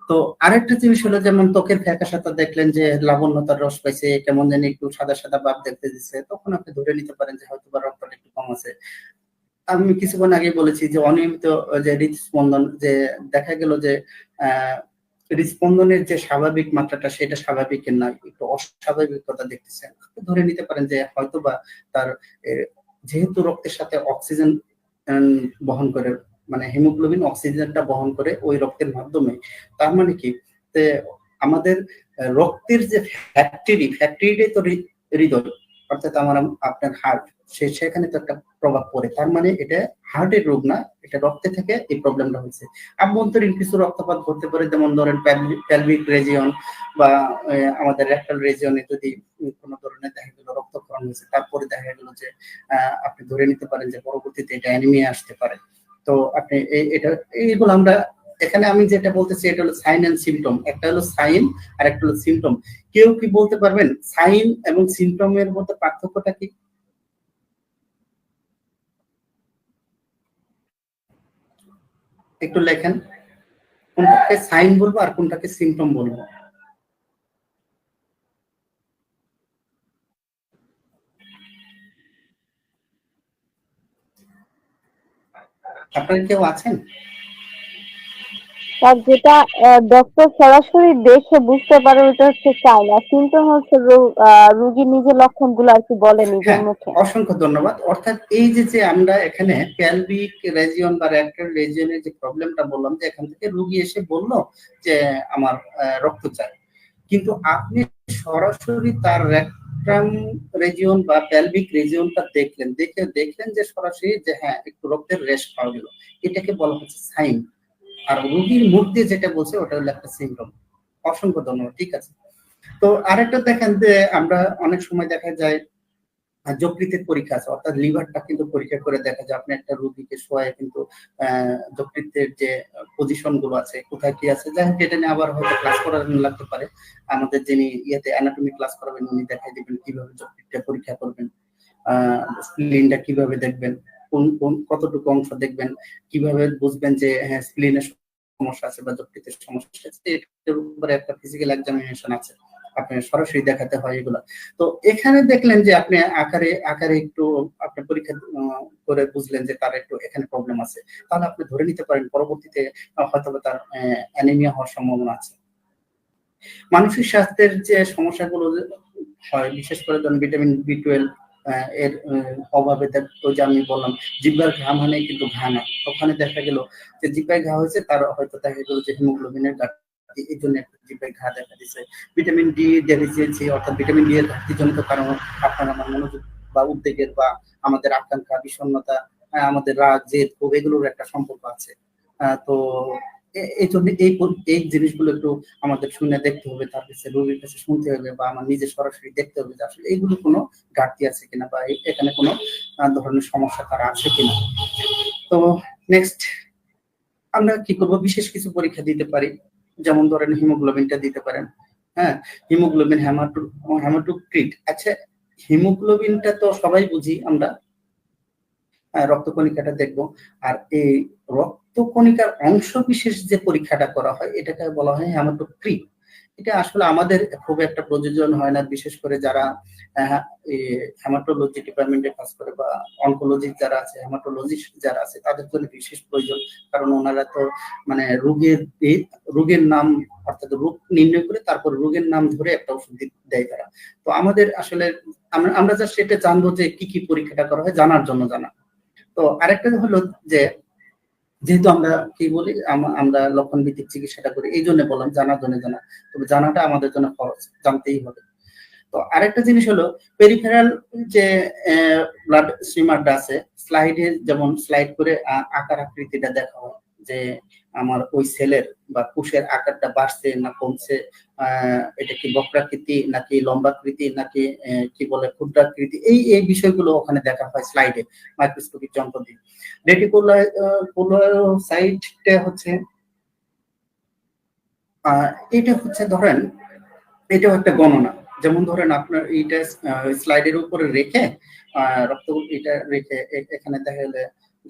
তো আরেকটা জিনিস হলো, যেমন ত্বকের ফ্যাকাশাটা দেখলেন যে লাবণ্যতার রস পাইছে, কেমন জানি একটু সাদা সাদা ভাব দেখতে দিচ্ছে, তখন আপনি ধরে নিতে পারেন যে হয়তো বা রক্তটা একটু কম আছে। আমি কিছুক্ষণ আগে বলেছি যে অনিয়মিত যে হৃদস্পন্দন, যে দেখা গেল যে হৃদস্পন্দনের যে স্বাভাবিক মাত্রাটা সেটা স্বাভাবিকের নয়, একটু অস্বাভাবিকতা দেখতেছেন, ধরে নিতে পারেন যে হয়তো বা তার যেহেতু রক্তের সাথে অক্সিজেন বহন করে, মানে হিমোগ্লোবিন অক্সিজেনটা বহন করে ওই রক্তের মাধ্যমে, তার মানে কি আমাদের রক্তের যে ফ্যাক্টরিটাই তো হৃদয়, অর্থাৎ আপনার হার্ট, সেখানে তো একটা প্রভাব পড়ে। তার মানে এটা হার্টের রোগ না, এটা রক্তে থেকে এই প্রবলেমটা হয়েছে। আভ্যন্তরীণ কিছু রক্তপাত ঘটতে পারে, যেমন ধরেন প্যালভিক রিজিয়ন বা আমাদের রেক্টাল রিজিয়নে যদি কোনো ধরনের দেখা গেল রক্তক্ষরণ হয়েছে, তারপরে দেখা গেল যে আপনি ধরে নিতে পারেন যে পরবর্তীতে এটা অ্যানিমিয়া আসতে পারে। তো আপনি এইগুলো আমরা এখানে আমি যেটা বলতেছি এটা হলো সাইন এন্ড সিমটম। একটা হলো সাইন আর একটা হলো সিমটম। কেউ কি বলতে পারবেন সাইন এবং সিমটমের মধ্যে পার্থক্যটা কি? একটু লেখেন, কোনটাকে সাইন বলবো আর কোনটাকে সিমটম বলবো। আপনারা কেউ আছেন? আর যেটা ডক্টর সরাসরি দেখে বুঝতে পারে ওটা হচ্ছে সাইন, আর সিমটম হচ্ছে রোগী নিজের লক্ষণগুলো আর কি বলে নিজের হ্যাঁ, মুখে। অসংখ্য ধন্যবাদ। অর্থাৎ এই যে আমরা এখানে প্যালভিক রিজিয়ন বা রেক্টাল রিজিয়নের যে প্রবলেমটা বললাম, যে এখান থেকে রোগী এসে বললো যে আমার রক্ত চাই, কিন্তু আপনি সরাসরি তার রেক্টাম রিজিয়ন বা প্যালভিক রিজিয়নটা দেখলেন যে সরাসরি যে হ্যাঁ একটু রক্তের রেশ পাওয়া গেল, এটাকে বলা হচ্ছে সাইন। আর রোগীর মুখ দিয়ে যেটা বলছে ওটা হলো একটা সিমটম। অসংখ্য ধন্যবাদ। ঠিক আছে। তো আরেকটা দেখেন যে আমরা অনেক সময় দেখা যায় যকৃতের পরীক্ষা আছে, অর্থাৎ লিভারটা কিন্তু পরীক্ষা করে দেখা যায়। আপনি একটা রোগীকে শোয়ায় কিন্তু যকৃতের যে পজিশন গুলো আছে, কোথায় কি আছে, যাই হোক এটা নিয়ে আবার হয়তো ক্লাস করানো লাগতে পারে। আমাদের যিনি ইয়েতে অ্যানাটমি ক্লাস করাবেন উনি দেখাই দিবেন কিভাবে যকৃতটা পরীক্ষা করবেন, স্প্লিনটা কিভাবে দেখবেন, কোন কতটুকু অংশ দেখবেন, কিভাবে বুঝবেন যে হ্যাঁ স্প্লিনের সমস্যা আছে বা যকৃতের সমস্যা আছে, এটার উপরে একটা ফিজিক্যাল এক্সামিনেশন আছে, আপনি সরাসরি দেখাতে হয় এগুলা। তো এখানে দেখলেন যে আপনি আকারে একটু আপনি পরীক্ষা করে বুঝলেন যে তার একটু এখানে প্রবলেম আছে, তাহলে আপনি ধরে নিতে পারেন পরবর্তীতে হয়তো তার অ্যানিমিয়া হওয়ার সম্ভাবনা আছে। মানসিক স্বাস্থ্যের যে সমস্যাগুলো হয়, বিশেষ করে ধরুন ভিটামিন B12 এর অভাবে ওই যে আমি বললাম জিহ্বার ঘা মানে কিন্তু ঘা না, ওখানে দেখা গেল যে জিহ্বায় ঘা হয়েছে, তার হয়তো দেখা গেল যে হিমোগ্লোবিনের ঘাটতি, এই জন্য জিহ্বায় ঘা দেখা দিচ্ছে। ভিটামিন ডি ডেফিসিয়েন্সি অর্থাৎ ভিটামিন ডি এর ঘাটতিজনিত কারণ আপনার আমার মনোযোগ বা উদ্বেগের বা আমাদের আকাঙ্ক্ষা বিষণ্ণতা, আমাদের রাগ জেদ ক্ষোভ এগুলোর একটা সম্পর্ক আছে। তো এই জন্য এই জিনিসগুলো একটু আমাদের শুনে দেখতে হবে, তার কাছে রোগীর কাছে শুনতে হবে বা আমার নিজে সরাসরি দেখতে হবে যে আসলে এইগুলো কোনো ঘাটতি আছে কিনা বা এখানে কোনো ধরনের সমস্যা তার আছে কিনা। তো নেক্সট আমরা কি করব, বিশেষ কিছু পরীক্ষা দিতে পারি, যেমন ধরেন হিমোগ্লোবিনটা দিতে পারেন। হ্যাঁ, হিমোগ্লোবিন হেমাটোক্রিট। আচ্ছা, হিমোগ্লোবিনটা তো সবাই বুঝি আমরা, রক্তকণিকাটা দেখব। আর এই রক্তকণিকার অংশ বিশেষ যে পরীক্ষাটা করা হয় এটাকে বলা হয় হেমাটোক্রিট। এটা আসলে আমাদের খুব একটা প্রয়োজন হয় না, বিশেষ করে যারা হেমাটোলজি ডিপার্টমেন্টে কাজ করে বা অনকোলজি যারা আছে, হেমাটোলজিস্ট যারা আছে তাদের জন্য বিশেষ প্রয়োজন। কারণ ওনারা তো মানে রোগের নাম অর্থাৎ রোগ নির্ণয় করে তারপর রোগের নাম ধরে একটা ওষুধ দেয় তারা। তো আমাদের আসলে আমরা জাস্ট সেটা জানবো যে কি কি পরীক্ষাটা করা হয় জানার জন্য জানা। তো আরেকটা হলো যে যেহেতু আমরা কি বলি আমরা লক্ষণ ভিত্তিক চিকিৎসাটা করি, এই জন্য বললাম জানার জন্য জানা, তবে জানাটা আমাদের জন্য খরচ, জানতেই হবে। তো আরেকটা জিনিস হলো পেরিফেরাল যে ব্লাড স্ট্রিমারটা আছে, স্লাইডে যেমন স্লাইড করে আকার আকৃতিটা দেখা হয় যে আমার ওই সেলের বা কোষের আকারটা বাড়ছে না কমছে, এটা কি বক্রাকৃতি নাকি লম্বাকৃতি নাকি কি বলে ক্ষুদ্রাকৃতি, এই বিষয়গুলো ওখানে দেখা হয় স্লাইডে মাইক্রোস্কোপিক যন্ত্র দিয়ে। রেটিকুলোসাইটটা হচ্ছে এটা হচ্ছে ধরেন এটাও একটা গণনা। যেমন ধরেন আপনার এইটা স্লাইডের উপরে রেখে রক্ত এটা রেখে এখানে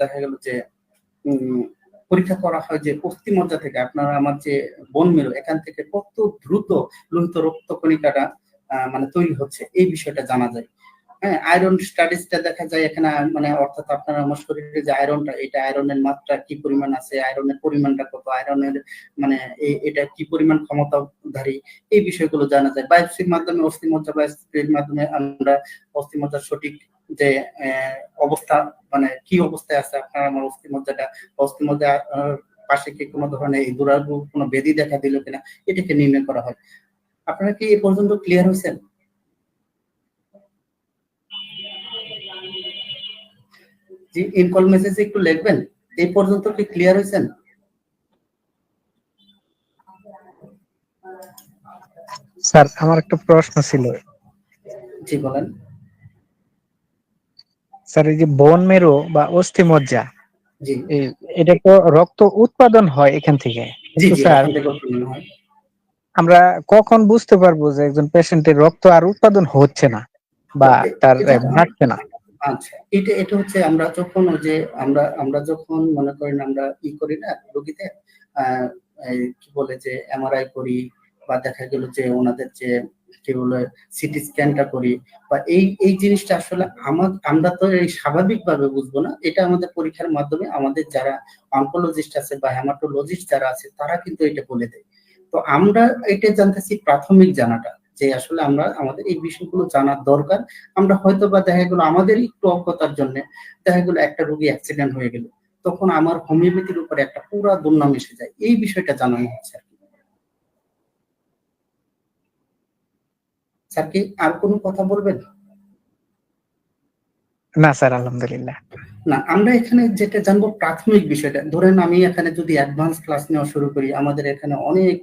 দেখা গেল যে পরীক্ষা করা হয় যে অস্থিমজ্জা থেকে আপনার আমার যে বোন মেরু এখান থেকে কত দ্রুত লোহিত রক্তকণিকাটা মানে তৈরি হচ্ছে, এই বিষয়টা জানা যায়। হ্যাঁ, আয়রন স্টাডিজটা দেখা যায় এখানে, মানে অর্থাৎ আপনার আমার শরীরে যে আয়রনটা, এটা আয়রনের মাত্রা কি পরিমাণ আছে, আয়রনের পরিমাণটা কত, আয়রনের মানে এটা কি পরিমাণ ক্ষমতাধারী, এই বিষয়গুলো জানা যায়। বায়োপসির মাধ্যমে অস্থিমজ্জা বায়োপসির মাধ্যমে আমরা অস্থিমজ্জার সঠিক যে অবস্থা মানে কি অবস্থায় আছে আপনার আমার অস্থিমজ্জা পাশে কি কোনো ধরনের এই দুরারোগ্য কোনো ব্যাধি দেখা দিল কিনা, এটাকে নির্ণয় করা হয়। আপনারা কি এ পর্যন্ত ক্লিয়ার হয়েছেন? জি, ইনকল মেসেজে একটু লিখবেন এই পর্যন্ত কি ক্লিয়ার হয়েছেন? স্যার আমার একটা প্রশ্ন ছিল। জি বলেন। স্যার এই যে বোন মেরু বা অস্থিমজ্জা, জি এটা তো রক্ত উৎপাদন হয় এখান থেকে, জি কিন্তু জি স্যার ওখান থেকে উৎপন্ন হয়। আমরা কখন বুঝতে পারবো যে একজন পেশেন্টের রক্ত আর উৎপাদন হচ্ছে না তো বা তার এটা বাড়ছে না? আচ্ছা, এটা হচ্ছে আমরা যখন ওই যে আমরা যখন মনে করেন আমরা করি না রোগীতে কি বলে যে এমআরআই করি বা দেখা গেল যে ওনাদের যে কি বলে সিটি স্ক্যানটা করি বা এই জিনিসটা আসলে আমরা তো এই স্বাভাবিকভাবে বুঝবো না, এটা আমাদের পরীক্ষার মাধ্যমে আমাদের যারা অনকোলজিস্ট আছে বা হেমাটোলজিস্ট যারা আছে তারা কিন্তু এটা বলে দেয়। তো আমরা এটা জানতেছি প্রাথমিক জানাটা যে আসলে আমরা আমাদের এই বিষয়গুলো জানার দরকার। আমরা হয়তো বা দেখা গেলো আমাদের একটু অজ্ঞতার জন্য দেখা গেলো একটা রোগী অ্যাক্সিডেন্ট হয়ে গেল, তখন আমার হোমিওপ্যাথির উপরে একটা পুরা দুর্নাম এসে যায়, এই বিষয়টা জানানো হচ্ছে আর কি। স্যার কি আর কোনো কথা বলবেন? না স্যার, আলহামদুলিল্লাহ। না, আমরা এখানে যেটা জানবো প্রাথমিক বিষয়টা, ধরেন আমি এখানে যদি অ্যাডভান্স ক্লাস নেওয়া শুরু করি, আমাদের এখানে অনেক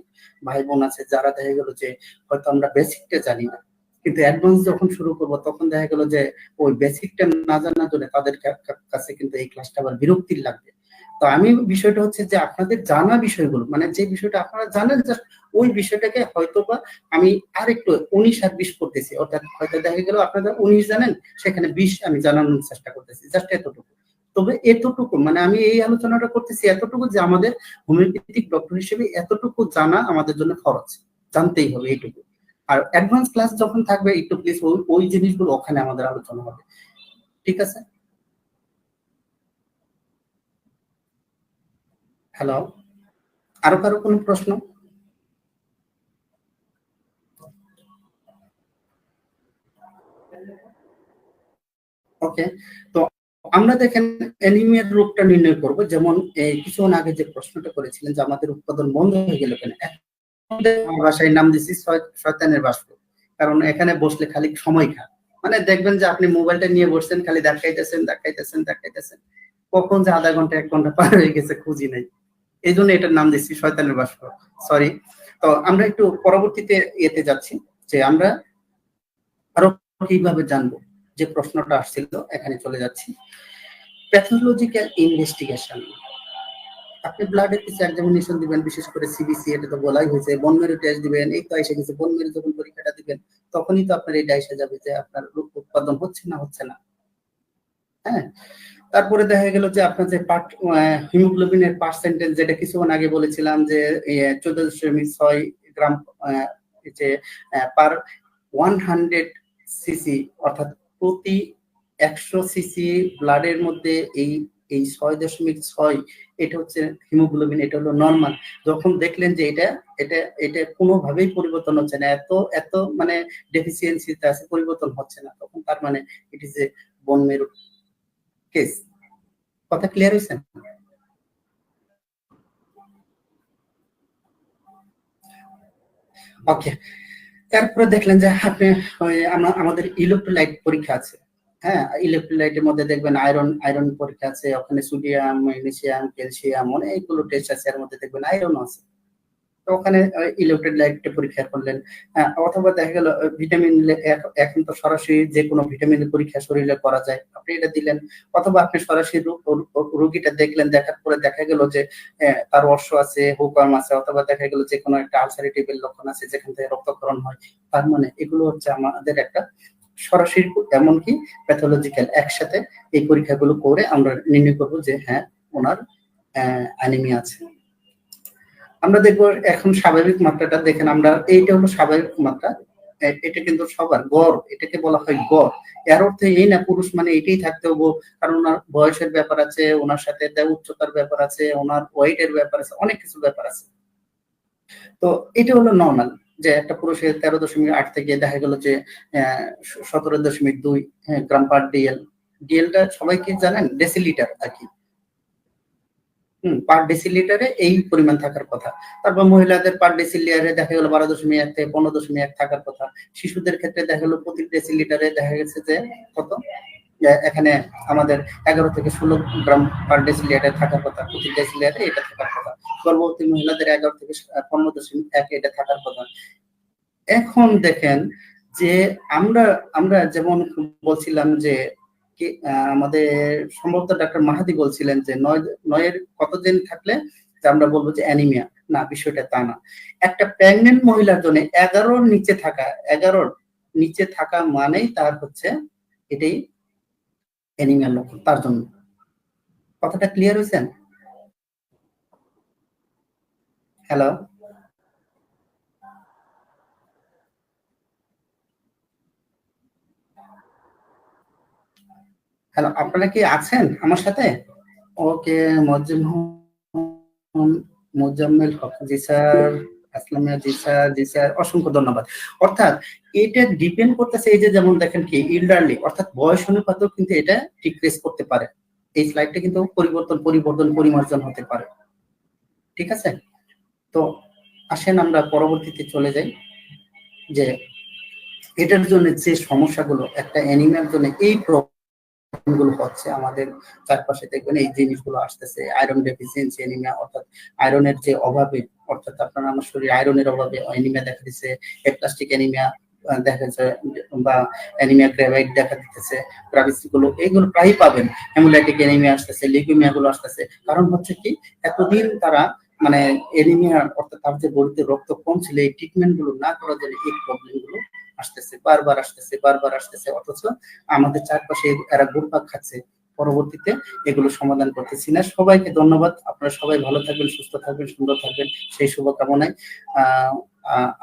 ভাই বোন আছে যারা দেখা গেল যে হয়তো আমরা বেসিকটা জানি না, কিন্তু অ্যাডভান্স যখন শুরু করব তখন দেখা গেল যে ওই বেসিকটা না জানার জন্য তাদের কাছে কিন্তু এই ক্লাসটা আবার বিরক্তির লাগবে। তো আমি বিষয়টা হচ্ছে যে আপনাদের জানা বিষয়গুলো মানে যে বিষয়টা আপনারা জানেন জাস্ট ওই বিষয়টাকে হয়তোবা আমি আরেকটু 19 আর 20 করতেছি, অর্থাৎ হয়তো দেখা গেল আপনারা 19 জানেন, সেখানে 20 আমি জানানোর চেষ্টা করতেছি, জাস্ট এতটুকু। তবে এতটুকু মানে আমি এই আলোচনাটা করতেছি এতটুকু যে আমাদের হোমিওপ্যাথিক ডক্টর হিসেবে এতটুকু জানা আমাদের জন্য খরচ, জানতেই হবে এইটুকু। আর অ্যাডভান্স ক্লাস যখন থাকবে একটু প্লিজ ওই জিনিসগুলো ওখানে আমাদের আলোচনা হবে, ঠিক আছে? হ্যালো, আরো কারো কোনো প্রশ্ন? ওকে, তো আমরা দেখেন অ্যানিমিয়ার রোগটা নির্ণয় করব। যেমন এই কিছুক্ষণ আগে যে প্রশ্নটা করেছিলেন যে আমাদের উৎপাদন বন্ধ হয়ে গেল কেন, আমার ভাষায় নাম দিছি শয়তানের বাষ্প। কারণ এখানে বসলে খালি সময় খা, মানে দেখবেন যে আপনি মোবাইলটা নিয়ে বসছেন, খালি দেখাইতেছেন, কখন যে আধা ঘন্টা 1 ঘন্টা পার হয়ে গেছে খুঁজি নাই। এই জন্য এটার নাম দিচ্ছি শয়তানের বাষ্প, সরি। তো আমরা একটু পরবর্তীতে এতে যাচ্ছি যে আমরা আরো কিভাবে জানবো, যে প্রশ্নটা আসছিল এখানে চলে যাচ্ছি। প্যাথোলজিক্যাল ইনভেস্টিগেশন, আপনি ব্লাডের কিছু এক্সামিনেশন দিবেন, বিশেষ করে সিবিসি, এটা তো বলাই হয়েছে, বোন মেরু টেস্ট দিবেন, এই তো এসে গেছে বোন মেরু, যখন পরীক্ষাটা দিবেন তখনই তো আপনার এটা এসে যাবে যে আপনার রোগ উৎপাদন হচ্ছে না। হ্যাঁ, তারপরে দেখা গেল যে আপনার যে হিমোগ্লোবিনের পার্সেন্টেজ, যেটা কিছুক্ষণ আগে বলেছিলাম যে 14.6 গ্রাম যে পার 100 সিসি, অর্থাৎ প্রতি 100 সিসি ব্লাডের মধ্যে এই এই 6.6 এটা হচ্ছে হিমোগ্লোবিন, এটা হলো নরমাল। যখন দেখলেন যে এটা এটা এটা কোনোভাবেই পরিবর্তন হচ্ছে না, এত মানে ডেফিসিয়েন্সিতে আছে, পরিবর্তন হচ্ছে না, তখন তার মানে ইট ইজ এ বোন মেরু কেস। কথা ক্লিয়ার হয়েছে? ওকে, তারপরে দেখলেন যে আপনি আমাদের ইলেকট্রোলাইট পরীক্ষা আছে। হ্যাঁ, ইলেকট্রোলাইটের মধ্যে দেখবেন আয়রন পরীক্ষা আছে, ওখানে সোডিয়াম, ম্যাগনেসিয়াম, ক্যালসিয়াম, অনেকগুলো টেস্ট আছে, এর মধ্যে দেখবেন আয়রন আছে। তো ওখানে ইলেকট্রোলাইট পরীক্ষা করলেন। অথবা দেখা গেল ভিটামিন, এখন তো সরাসরি যে কোনো ভিটামিনের পরীক্ষা শরীরে করা যায়, আপনি এটা দিলেন। অথবা আপনি সরাসরি রোগীটা দেখলেন, দেখার পরে দেখা গেল যে তার অর্শ আছে, হুকম আছে, অথবা দেখা গেল যে কোনো একটা আলসারেটিভের লক্ষণ আছে যেখান থেকে রক্তক্ষরণ হয়। তার মানে এগুলো হচ্ছে আমাদের একটা সরাসরি, এমনকি প্যাথোলজিক্যাল, একসাথে এই পরীক্ষাগুলো করে আমরা নির্ণয় করবো যে হ্যাঁ ওনার অ্যানিমিয়া আছে। আমরা দেখবো এখন স্বাভাবিক মাত্রাটা দেখেন, আমরা এইটা হলো স্বাভাবিক মাত্রা, এটা কিন্তু সবার গড়, এটাকে বলা হয় গড়। এর অর্থ এই না পুরুষ মানে এটাই থাকতে হবো, কারণ ওনার বয়সের ব্যাপার আছে, ওনার সাথে উচ্চতার ব্যাপার আছে, ওনার ওয়েটের ব্যাপার আছে, অনেক কিছু ব্যাপার আছে। তো এটা হলো নর্মাল, যে একটা পুরুষের 13.8 থেকে দেখা গেল যে 17.2 গ্রাম পার ডিএল। ডিএলটা সবাই কি জানেন? ডেসিলিটার আর কি। পার ডেসিলিটারে এই পরিমাণ থাকার কথা। তারপর মহিলাদের পার ডেসিলিটারে দেখা গেল 12.1 থেকে 15.1 থাকার কথা। শিশুদের ক্ষেত্রে দেখা গেল প্রতি ডেসিলিটারে দেখা গেছে যে কত, এখানে আমাদের 11 থেকে 16 গ্রাম পার ডেসিলিটারে থাকার কথা, প্রতি ডেসিলিটারে এটা থাকার কথা। গর্ভবতী মহিলাদের 11 থেকে 15.1 এটা থাকার কথা। এখন দেখেন যে আমরা যেমন বলছিলাম যে আমাদের সম্ভবত ডাক্তার মাহাদি বলছিলেন যে 9 কত দিন থাকলে আমরা বলবো যে অ্যানিমিয়া। না, বিষয়টা তা না। একটা প্রেগন্যান্ট মহিলার জন্য 11 নিচে থাকা মানেই তার হচ্ছে এটাই অ্যানিমিয়ার লক্ষণ তার জন্য। কথাটা ক্লিয়ার হয়েছেন? হ্যালো, আপনারা কি আছেন আমার সাথে? ওকে, মোজাম্মেল হক, জি স্যার। আসলামিয়া, জি স্যার, অসংখ্য ধন্যবাদ। অর্থাৎ এটা ডিপেন্ড করতেছে, এই যে যেমন দেখেন কি ইল্ডারলি, অর্থাৎ বয়স অনুপাতেও কিন্তু এটা ডিক্রিজ করতে পারে। এই স্লাইডটা কিন্তু পরিমার্জন হতে পারে। ঠিক আছে, তো আসেন আমরা পরবর্তীতে চলে যাই যে এটার জন্য যে সমস্যাগুলো, একটা অ্যানিমিয়ার জন্য এই গুলো হচ্ছে আমাদের চারপাশে, দেখবেন এই জিনিসগুলো আসতেছে। আয়রন ডেফিসিয়েন্সি অ্যানিমিয়া, অর্থাৎ আয়রনের যে অভাবে, অর্থাৎ আপনার আমার শরীরে আয়রনের অভাবে অ্যানিমিয়া দেখা দিচ্ছে, অ্যাপ্লাস্টিক অ্যানিমিয়া দেখা যাচ্ছে, বা অ্যানিমিয়া গ্রেভাইট দেখা দিতেছে, গুলো এইগুলো প্রায়ই পাবেন। হেমোলাইটিক অ্যানিমিয়া আসতেছে, লিউকেমিয়া গুলো আসতেছে। কারণ হচ্ছে কি, এতদিন তারা মানে অ্যানিমিয়া, অর্থাৎ তার যে বডিতে রক্ত কম ছিল, এই ট্রিটমেন্ট গুলো না করার জন্য এই প্রবলেম গুলো আসতেছে, বারবার আসতেছে। অথচ আমাদের চারপাশে এরা ঘুরপাক খাচ্ছে, পরবর্তীতে এগুলো সমাধান করতেছি না। সবাইকে ধন্যবাদ। আপনারা সবাই ভালো থাকবেন, সুস্থ থাকবেন, সুন্দর থাকবেন, সেই শুভকামনায়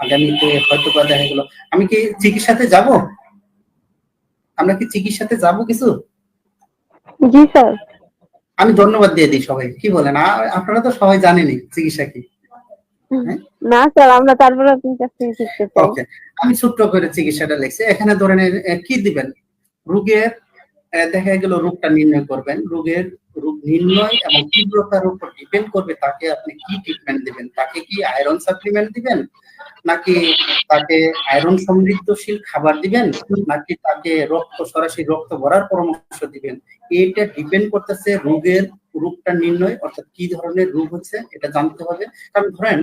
আগামীতে হয়তো বা দেখা গেল আমি কি চিকিৎসাতে যাব, আমরা কি চিকিৎসাতে যাব কিছু? জি স্যার। আমি ধন্যবাদ দিয়ে দিই সবাই, কি বলেন? আপনারা তো সবাই জানেনই চিকিৎসা কি। না স্যার, আমরা তারপরে আপনার কাছ থেকে শিখতে চাই। ওকে, আমি ছোট্ট করে চিকিৎসাটা লিখছি। এখানে ধরেন কি দিবেন, রোগের দেখা গেল রোগটা নির্ণয় করবেন, রোগ নির্ণয় এবং তীব্রতার উপর ডিপেন্ড করবে তাকে আপনি কি ট্রিটমেন্ট দিবেন। তাকে কি আয়রন সাপ্লিমেন্ট দিবেন, নাকি তাকে আয়রন সমৃদ্ধশীল খাবার দিবেন, নাকি তাকে সরাসরি রক্ত ভরার পরামর্শ দিবেন। এটা ডিপেন্ড করতেছে রোগটা নির্ণয়, অর্থাৎ কি ধরনের রোগ হচ্ছে এটা জানতে হবে। কারণ ধরেন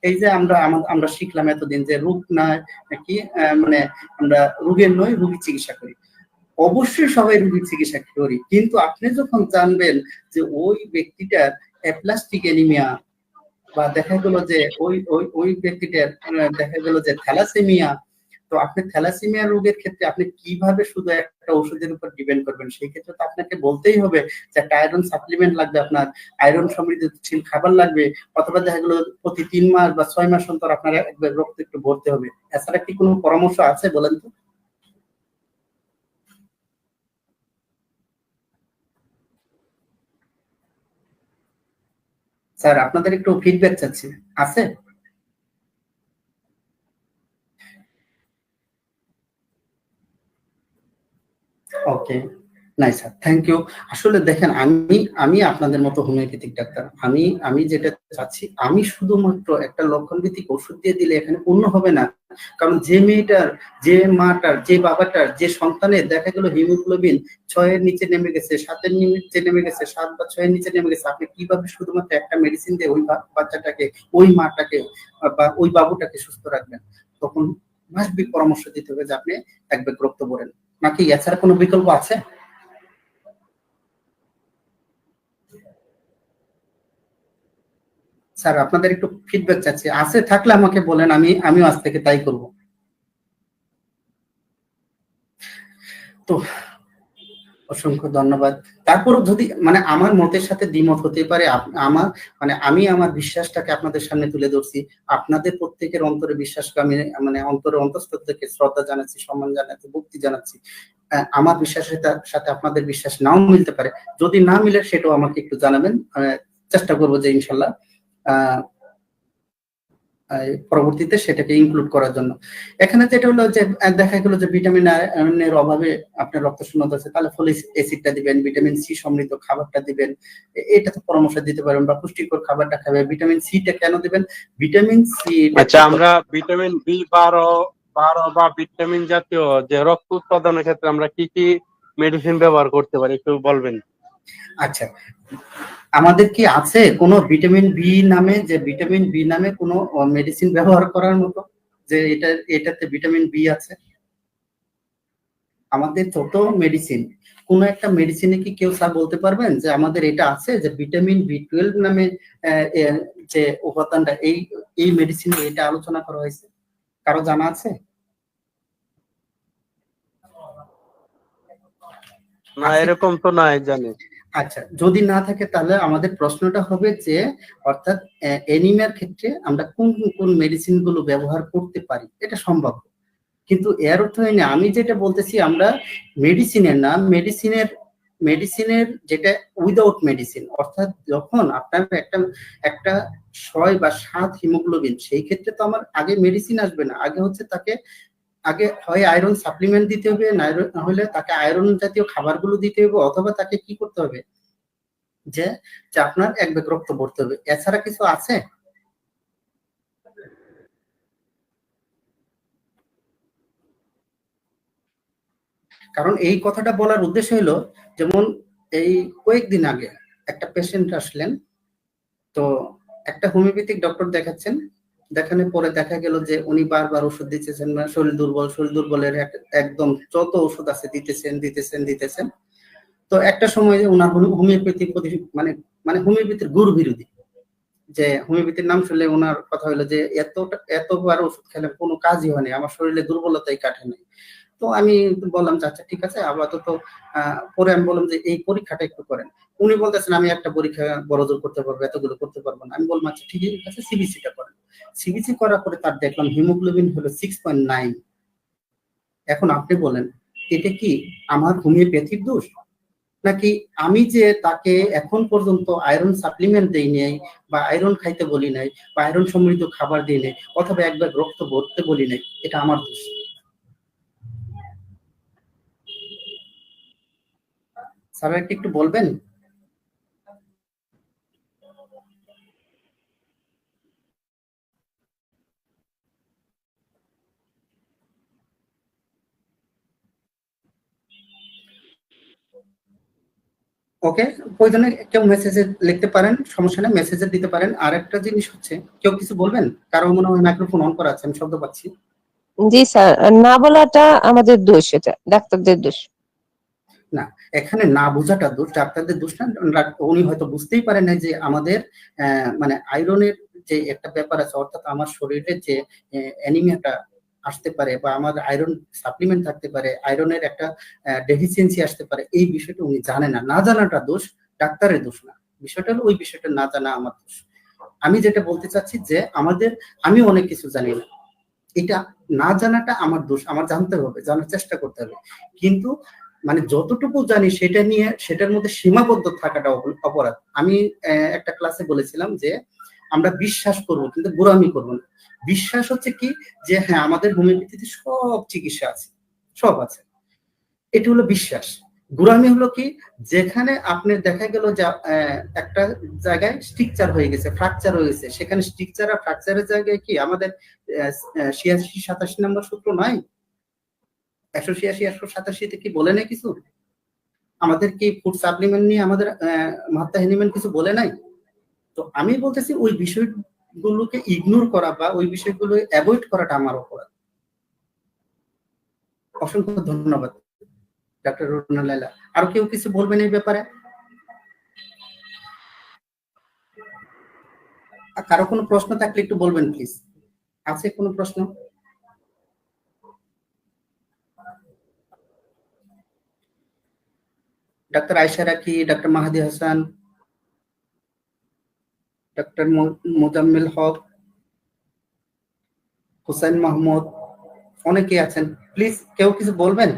এই যে আমরা শিখলাম এতদিন যে রোগ না কি মানে আমরা রোগের নয় রোগী চিকিৎসা করি। অবশ্যই সবাই রোগীর চিকিৎসা করি, কিন্তু আপনি যখন জানবেন যে ওই ব্যক্তিটার অ্যাপ্লাস্টিক অ্যানিমিয়া বা দেখা গেল যে ওই ব্যক্তিটার দেখা গেল যে থ্যালাসেমিয়া, তো আপনি থ্যালাসেমিয়া রোগের ক্ষেত্রে আপনি কিভাবে শুধু একটা ওষুধের উপর ডিপেন্ড করবেন? সেই ক্ষেত্রে তো আপনাকে বলতেই হবে যে একটা আয়রন সাপ্লিমেন্ট লাগবে, আপনার আয়রন সমৃদ্ধশীল খাবার লাগবে, অথবা দেখা গেল প্রতি 3 মাস বা 6 মাস অন্তর আপনার একবার রক্ত একটু ভরতে হবে। এছাড়া কি কোনো পরামর্শ আছে বলেন তো? স্যার আপনাদের একটু ফিডব্যাক চাচ্ছি, আছে? ওকে, নাই স্যার, থ্যাংক ইউ। আসলে দেখেন আমি আপনাদের মতো হোমিওপ্যাথিক ডাক্তার, আমি যেটা চাচ্ছি, আমি শুধুমাত্র একটা লক্ষণ ভিত্তিক ওষুধ দিয়ে দিলে এখানে পূর্ণ হবে না। কারণ যে মেয়েটার, যে মাটার, যে বাবাটার, যে সন্তানের দেখা গেল হিমোগ্লোবিন 6-এর নিচে নেমে গেছে, 7-এর নিচে নেমে গেছে, 7 বা 6-এর নিচে নেমে গেছে, আপনি কিভাবে শুধুমাত্র একটা মেডিসিন দিয়ে ওই বাচ্চাটাকে, ওই মাটাকে বা ওই বাবুটাকে সুস্থ রাখবেন? তখন মাসবিক পরামর্শ দিতে হবে যে আপনি এক ব্যাগ রক্ত ভরেন, নাকি এছাড়া কোনো বিকল্প আছে? স্যার আপনাদের একটু ফিডব্যাক চাচ্ছি, আছে থাকলে আমাকে বলেন, আমিও আজ থেকে তাই করব। তো অসংখ্য ধন্যবাদ। তারপর যদি মানে আমার মতের সাথে দ্বিমত হতে পারে, আমি আমার বিশ্বাসটাকে আপনাদের সামনে তুলে ধরছি, আপনাদের প্রত্যেকের অন্তরে বিশ্বাসকে আমি মানে অন্তঃস্থল থেকে শ্রদ্ধা জানাচ্ছি, সম্মান জানাচ্ছি, ভক্তি জানাচ্ছি। আমার বিশ্বাসের সাথে আপনাদের বিশ্বাস নাও মিলতে পারে, যদি না মিলে সেটাও আমাকে একটু জানাবেন, চেষ্টা করবো যে ইনশাল্লাহ পরবর্তীতে সেটাকে ইনক্লুড করার জন্য। এখানে যেটা হলো যে দেখা গেল যে ভিটামিন এর অভাবে আপনার রক্ত শূন্যতা আছে, তাহলে ফলিক অ্যাসিডটা দিবেন, ভিটামিন সি সমৃদ্ধ খাবারটা দিবেন, এটা তো পরামর্শ দিতে পারেন, বা পুষ্টিকর খাবারটা খাবেন। ভিটামিন সিটা কেন দিবেন? ভিটামিন সি, আচ্ছা, আমরা ভিটামিন বি12 বা ভিটামিন জাতীয় যে রক্ত উৎপাদনের ক্ষেত্রে আমরা কি কি মেডিসিন ব্যবহার করতে পারি একটু বলবেন? আচ্ছা, আমাদের কি আছে কোনো ভিটামিন বি নামে কোনো মেডিসিন ব্যবহার করার মতো, যে এটাতে ভিটামিন বি আছে? আমাদের যত মেডিসিন, কোন একটা মেডিসিনে কি কেউ স্যার বলতে পারবেন যে আমাদের এটা আছে যে ভিটামিন বি12 নামে যে উপাদানটা এই মেডিসিনে এটা আলোচনা করা হয়েছে? কারো জানা আছে? না, এরকম তো নাই জানি। আচ্ছা, যদি না থাকে তাহলে আমাদের প্রশ্নটা হবে যে অর্থাৎ অ্যানিমিয়ার ক্ষেত্রে আমরা কোন কোন মেডিসিন গুলো ব্যবহার করতে পারি, এটা সম্ভব। কিন্তু এর অর্থ হয় না, আমি যেটা বলতেছি আমরা মেডিসিনের না, মেডিসিনের যেটা উইদাউট মেডিসিন, অর্থাৎ যখন আপনার একটা 6 বা 7 হিমোগ্লোবিন, সেই ক্ষেত্রে তো আমার আগে মেডিসিন আসবে না, আগে হচ্ছে তাকে হয় আয়রন সাপ্লিমেন্ট দিতে হবে, না হলে তাকে আয়রন জাতীয় খাবারগুলো দিতে হবে, অথবা তাকে কি করতে হবে যে আপনার এক ব্যাগ রক্ত ভরতে হবে। এছাড়া কিছু আছে? কারণ এই কথাটা বলার উদ্দেশ্য হলো, যেমন এই কয়েকদিন আগে একটা পেশেন্ট আসলেন, তো একটা হোমিওপ্যাথিক ডক্টর দেখাচ্ছেন, দেখানোর পরে দেখা গেল যে উনি বারবার ওষুধ দিতেছেন, মানে শরীর দুর্বলের একদম যত ওষুধ আছে দিতেছেন। তো একটা সময় ওনার হোমিওপ্যাথির প্রতি মানে হোমিওপ্যাথির গুরু বিরোধী, যে হোমিওপ্যাথির নাম শুনলে ওনার কথা হলো যে এতবার ওষুধ খেলে কোনো কাজই হয়নি, আমার শরীরে দুর্বলতাই কাটে নাই। তো আমি বললাম যে আচ্ছা ঠিক আছে, আপাতত পরে আমি বললাম যে এই পরীক্ষাটা একটু করেন। উনি বলতেছেন আমি একটা পরীক্ষা বড় জোর করতে পারবো, এতগুলো করতে পারবো না। আমি বললাম আচ্ছা ঠিক আছে, সিবিসিটা করেন। সিবিসি করার পরে তার দেখলাম হিমোগ্লোবিন হলো 6.9। এখন আপনি বলেন এটা কি আমার হোমিওপ্যাথির দোষ, নাকি আমি যে তাকে এখন পর্যন্ত আয়রন সাপ্লিমেন্ট দেই নাই, বা আয়রন খাইতে বলি নাই, বা আয়রন সমৃদ্ধ খাবার দিই নাই, অথবা এক ব্যাগ রক্ত ভরতে বলি নাই, এটা আমার দোষ? স্যার একটু বলবেন? ওকে, প্রয়োজনে কেউ মেসেজে লিখতে পারেন, সমস্যা নেই, মেসেজে দিতে পারেন। আর একটা জিনিস হচ্ছে, কেউ কিছু বলবেন? কারো মনে হয় মাইক্রোফোন অন করা আছে, আমি শব্দ পাচ্ছি। জি স্যার, না বলাটা আমাদের দোষ, এটা ডাক্তারদের দোষ। না, এখানে না বোঝাটা দোষ, ডাক্তারদের দোষ না। উনি হয়তো বুঝতেই পারেন না যে আমাদের মানে আয়রনের যে একটা ব্যাপার আছে, অর্থাৎ আমার শরীরে যে অ্যানিমিয়াটা আসতে পারে বা আমার আয়রন সাপ্লিমেন্ট থাকতে পারে, আয়রনের একটা ডেফিসিয়েন্সি আসতে পারে, এই বিষয়টা উনি জানে না। না জানাটা দোষ, ডাক্তারের দোষ না। বিষয়টা হলো ওই বিষয়টা না জানা আমার দোষ। আমি যেটা বলতে চাচ্ছি যে আমি অনেক কিছু জানি না, এটা না জানাটা আমার দোষ। আমার জানতে হবে, জানার চেষ্টা করতে হবে, কিন্তু মানে যতটুকু জানি সেটা নিয়ে সেটার মধ্যে সীমাবদ্ধ থাকাটা অপরাধ। আমি একটা ক্লাসে বলেছিলাম যে আমরা বিশ্বাস করব কিন্তু গোঁড়ামি করব না। বিশ্বাস হচ্ছে কি, যে হ্যাঁ আমাদের হোমিওপ্যাথিতে সব চিকিৎসা আছে, সব আছে, এটা হলো বিশ্বাস। গোঁড়ামি হলো কি, যেখানে আপনি দেখা গেল যে একটা জায়গায় স্ট্রিকচার হয়ে গেছে, ফ্র্যাকচার হয়ে গেছে, সেখানে স্ট্রিকচার আর ফ্র্যাকচারের জায়গায় কি আমাদের 86-87 নম্বর সূত্র নয়? 186-187 কি বলে নাই কিছু? আমাদের কি ফুড সাপ্লিমেন্ট নিয়ে আমাদের মাহাত্মা হেনিম্যান কিছু বলে নাই? তো আমি বলতেছি ওই বিষয়গুলোকে ইগনোর করা বা ওই বিষয়গুলো অ্যাভয়েড করাটা আমার অপরাধ। অসংখ্য ধন্যবাদ ডাক্তার রুনা লায়লা। আর কেউ কিছু বলবেন এই ব্যাপারে? কারো কোনো প্রশ্ন থাকলে একটু বলবেন প্লিজ। আছে কোনো প্রশ্ন? ডাক্তার আয়েশা রাকি, ডাক্তার মাহাদি হাসান, ডাক্তার মোজাম্মেল হক, হুসাইন মাহমুদ, অনেকে আছেন, প্লিজ কেউ কিছু বলবেন?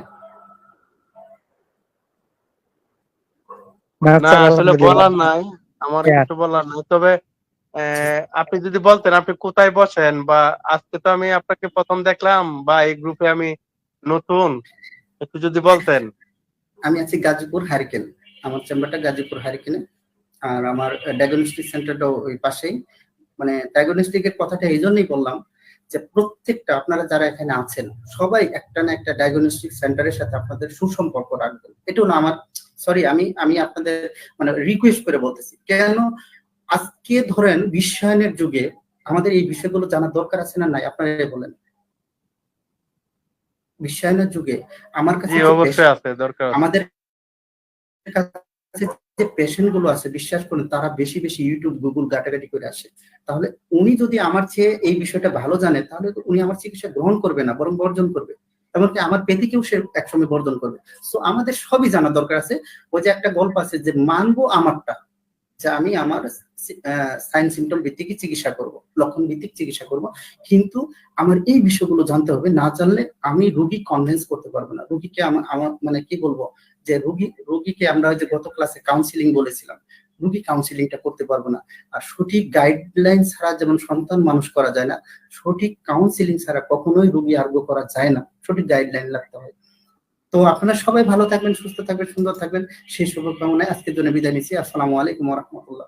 না, আসলে বলার নাই, আমার কিছু বলার নাই। তবে আপনি যদি বলতেন আপনি কোথায় বসেন, বা আজকে তো আমি আপনাকে প্রথম দেখলাম, বা এই গ্রুপে আমি নতুন, একটু যদি বলতেন। আমি আছি গাজীপুর হারিকেন, আমার চেম্বারটা গাজীপুর হারিকেনে, আর আমার ডায়াগনস্টিক সেন্টারটাও ওই পাশেই। মানে ডায়াগনস্টিকের কথাটা এই জন্যই বললাম যে প্রত্যেকটা আপনারা যারা এখানে আছেন সবাই একটা না একটা ডায়াগনস্টিক সেন্টারের সাথে আপনাদের সুসম্পর্ক রাখবেন। এটাও না আমার, সরি, আমি আপনাদের মানে রিকোয়েস্ট করে বলতেছি, কেন আজকে ধরেন বিশ্বায়নের যুগে আমাদের এই বিষয়গুলো জানার দরকার আছে না নাই? আপনারা বলেন। বিশ্বায়নের যুগে আমার কাছে অবশ্যই আছে, দরকার। আমাদের কাছে যে পেশেন্ট গুলো আছে, বিশ্বাস করুন তারা বেশি বেশি ইউটিউব গুগল ঘাটাঘাটি করে আসে। তাহলে উনি যদি আমার চেয়ে এই বিষয়টা ভালো জানে, তাহলে উনি আমার চিকিৎসা গ্রহণ করবে না, বরং বর্জন করবে। এমনকি আমার পেতিকেও সে একসময় বর্জন করবে। সো আমাদের সবই জানা দরকার আছে। ওই যে একটা গল্প আছে যে মানবো আমারটা, যে আমি আমার সাইন সিমটম ভিত্তিক চিকিৎসা করব, লক্ষণ ভিত্তিক চিকিৎসা করব, কিন্তু আমার এই বিষয়গুলো জানতে হবে। না জানলে আমি রোগী কনভিন্স করতে পারবো না। রোগীকে আমার মানে কি বলবো, যে রোগীকে আমরা যে গত ক্লাসে কাউন্সিলিং বলেছিলাম, রোগী কাউন্সিলিংটা করতে পারবো না। আর সঠিক গাইডলাইন ছাড়া যেমন সন্তান মানুষ করা যায় না, সঠিক কাউন্সিলিং ছাড়া কখনোই রোগী আরোগ্য করা যায় না। সঠিক গাইডলাইন লাগতে হয়। তো আপনারা সবাই ভালো থাকবেন, সুস্থ থাকবেন, সুন্দর থাকবেন, সেই শুভকামনায় আজকের জন্য বিদায় নিচ্ছি। আসসালামু আলাইকুম ওয়া রাহমাতুল্লাহ।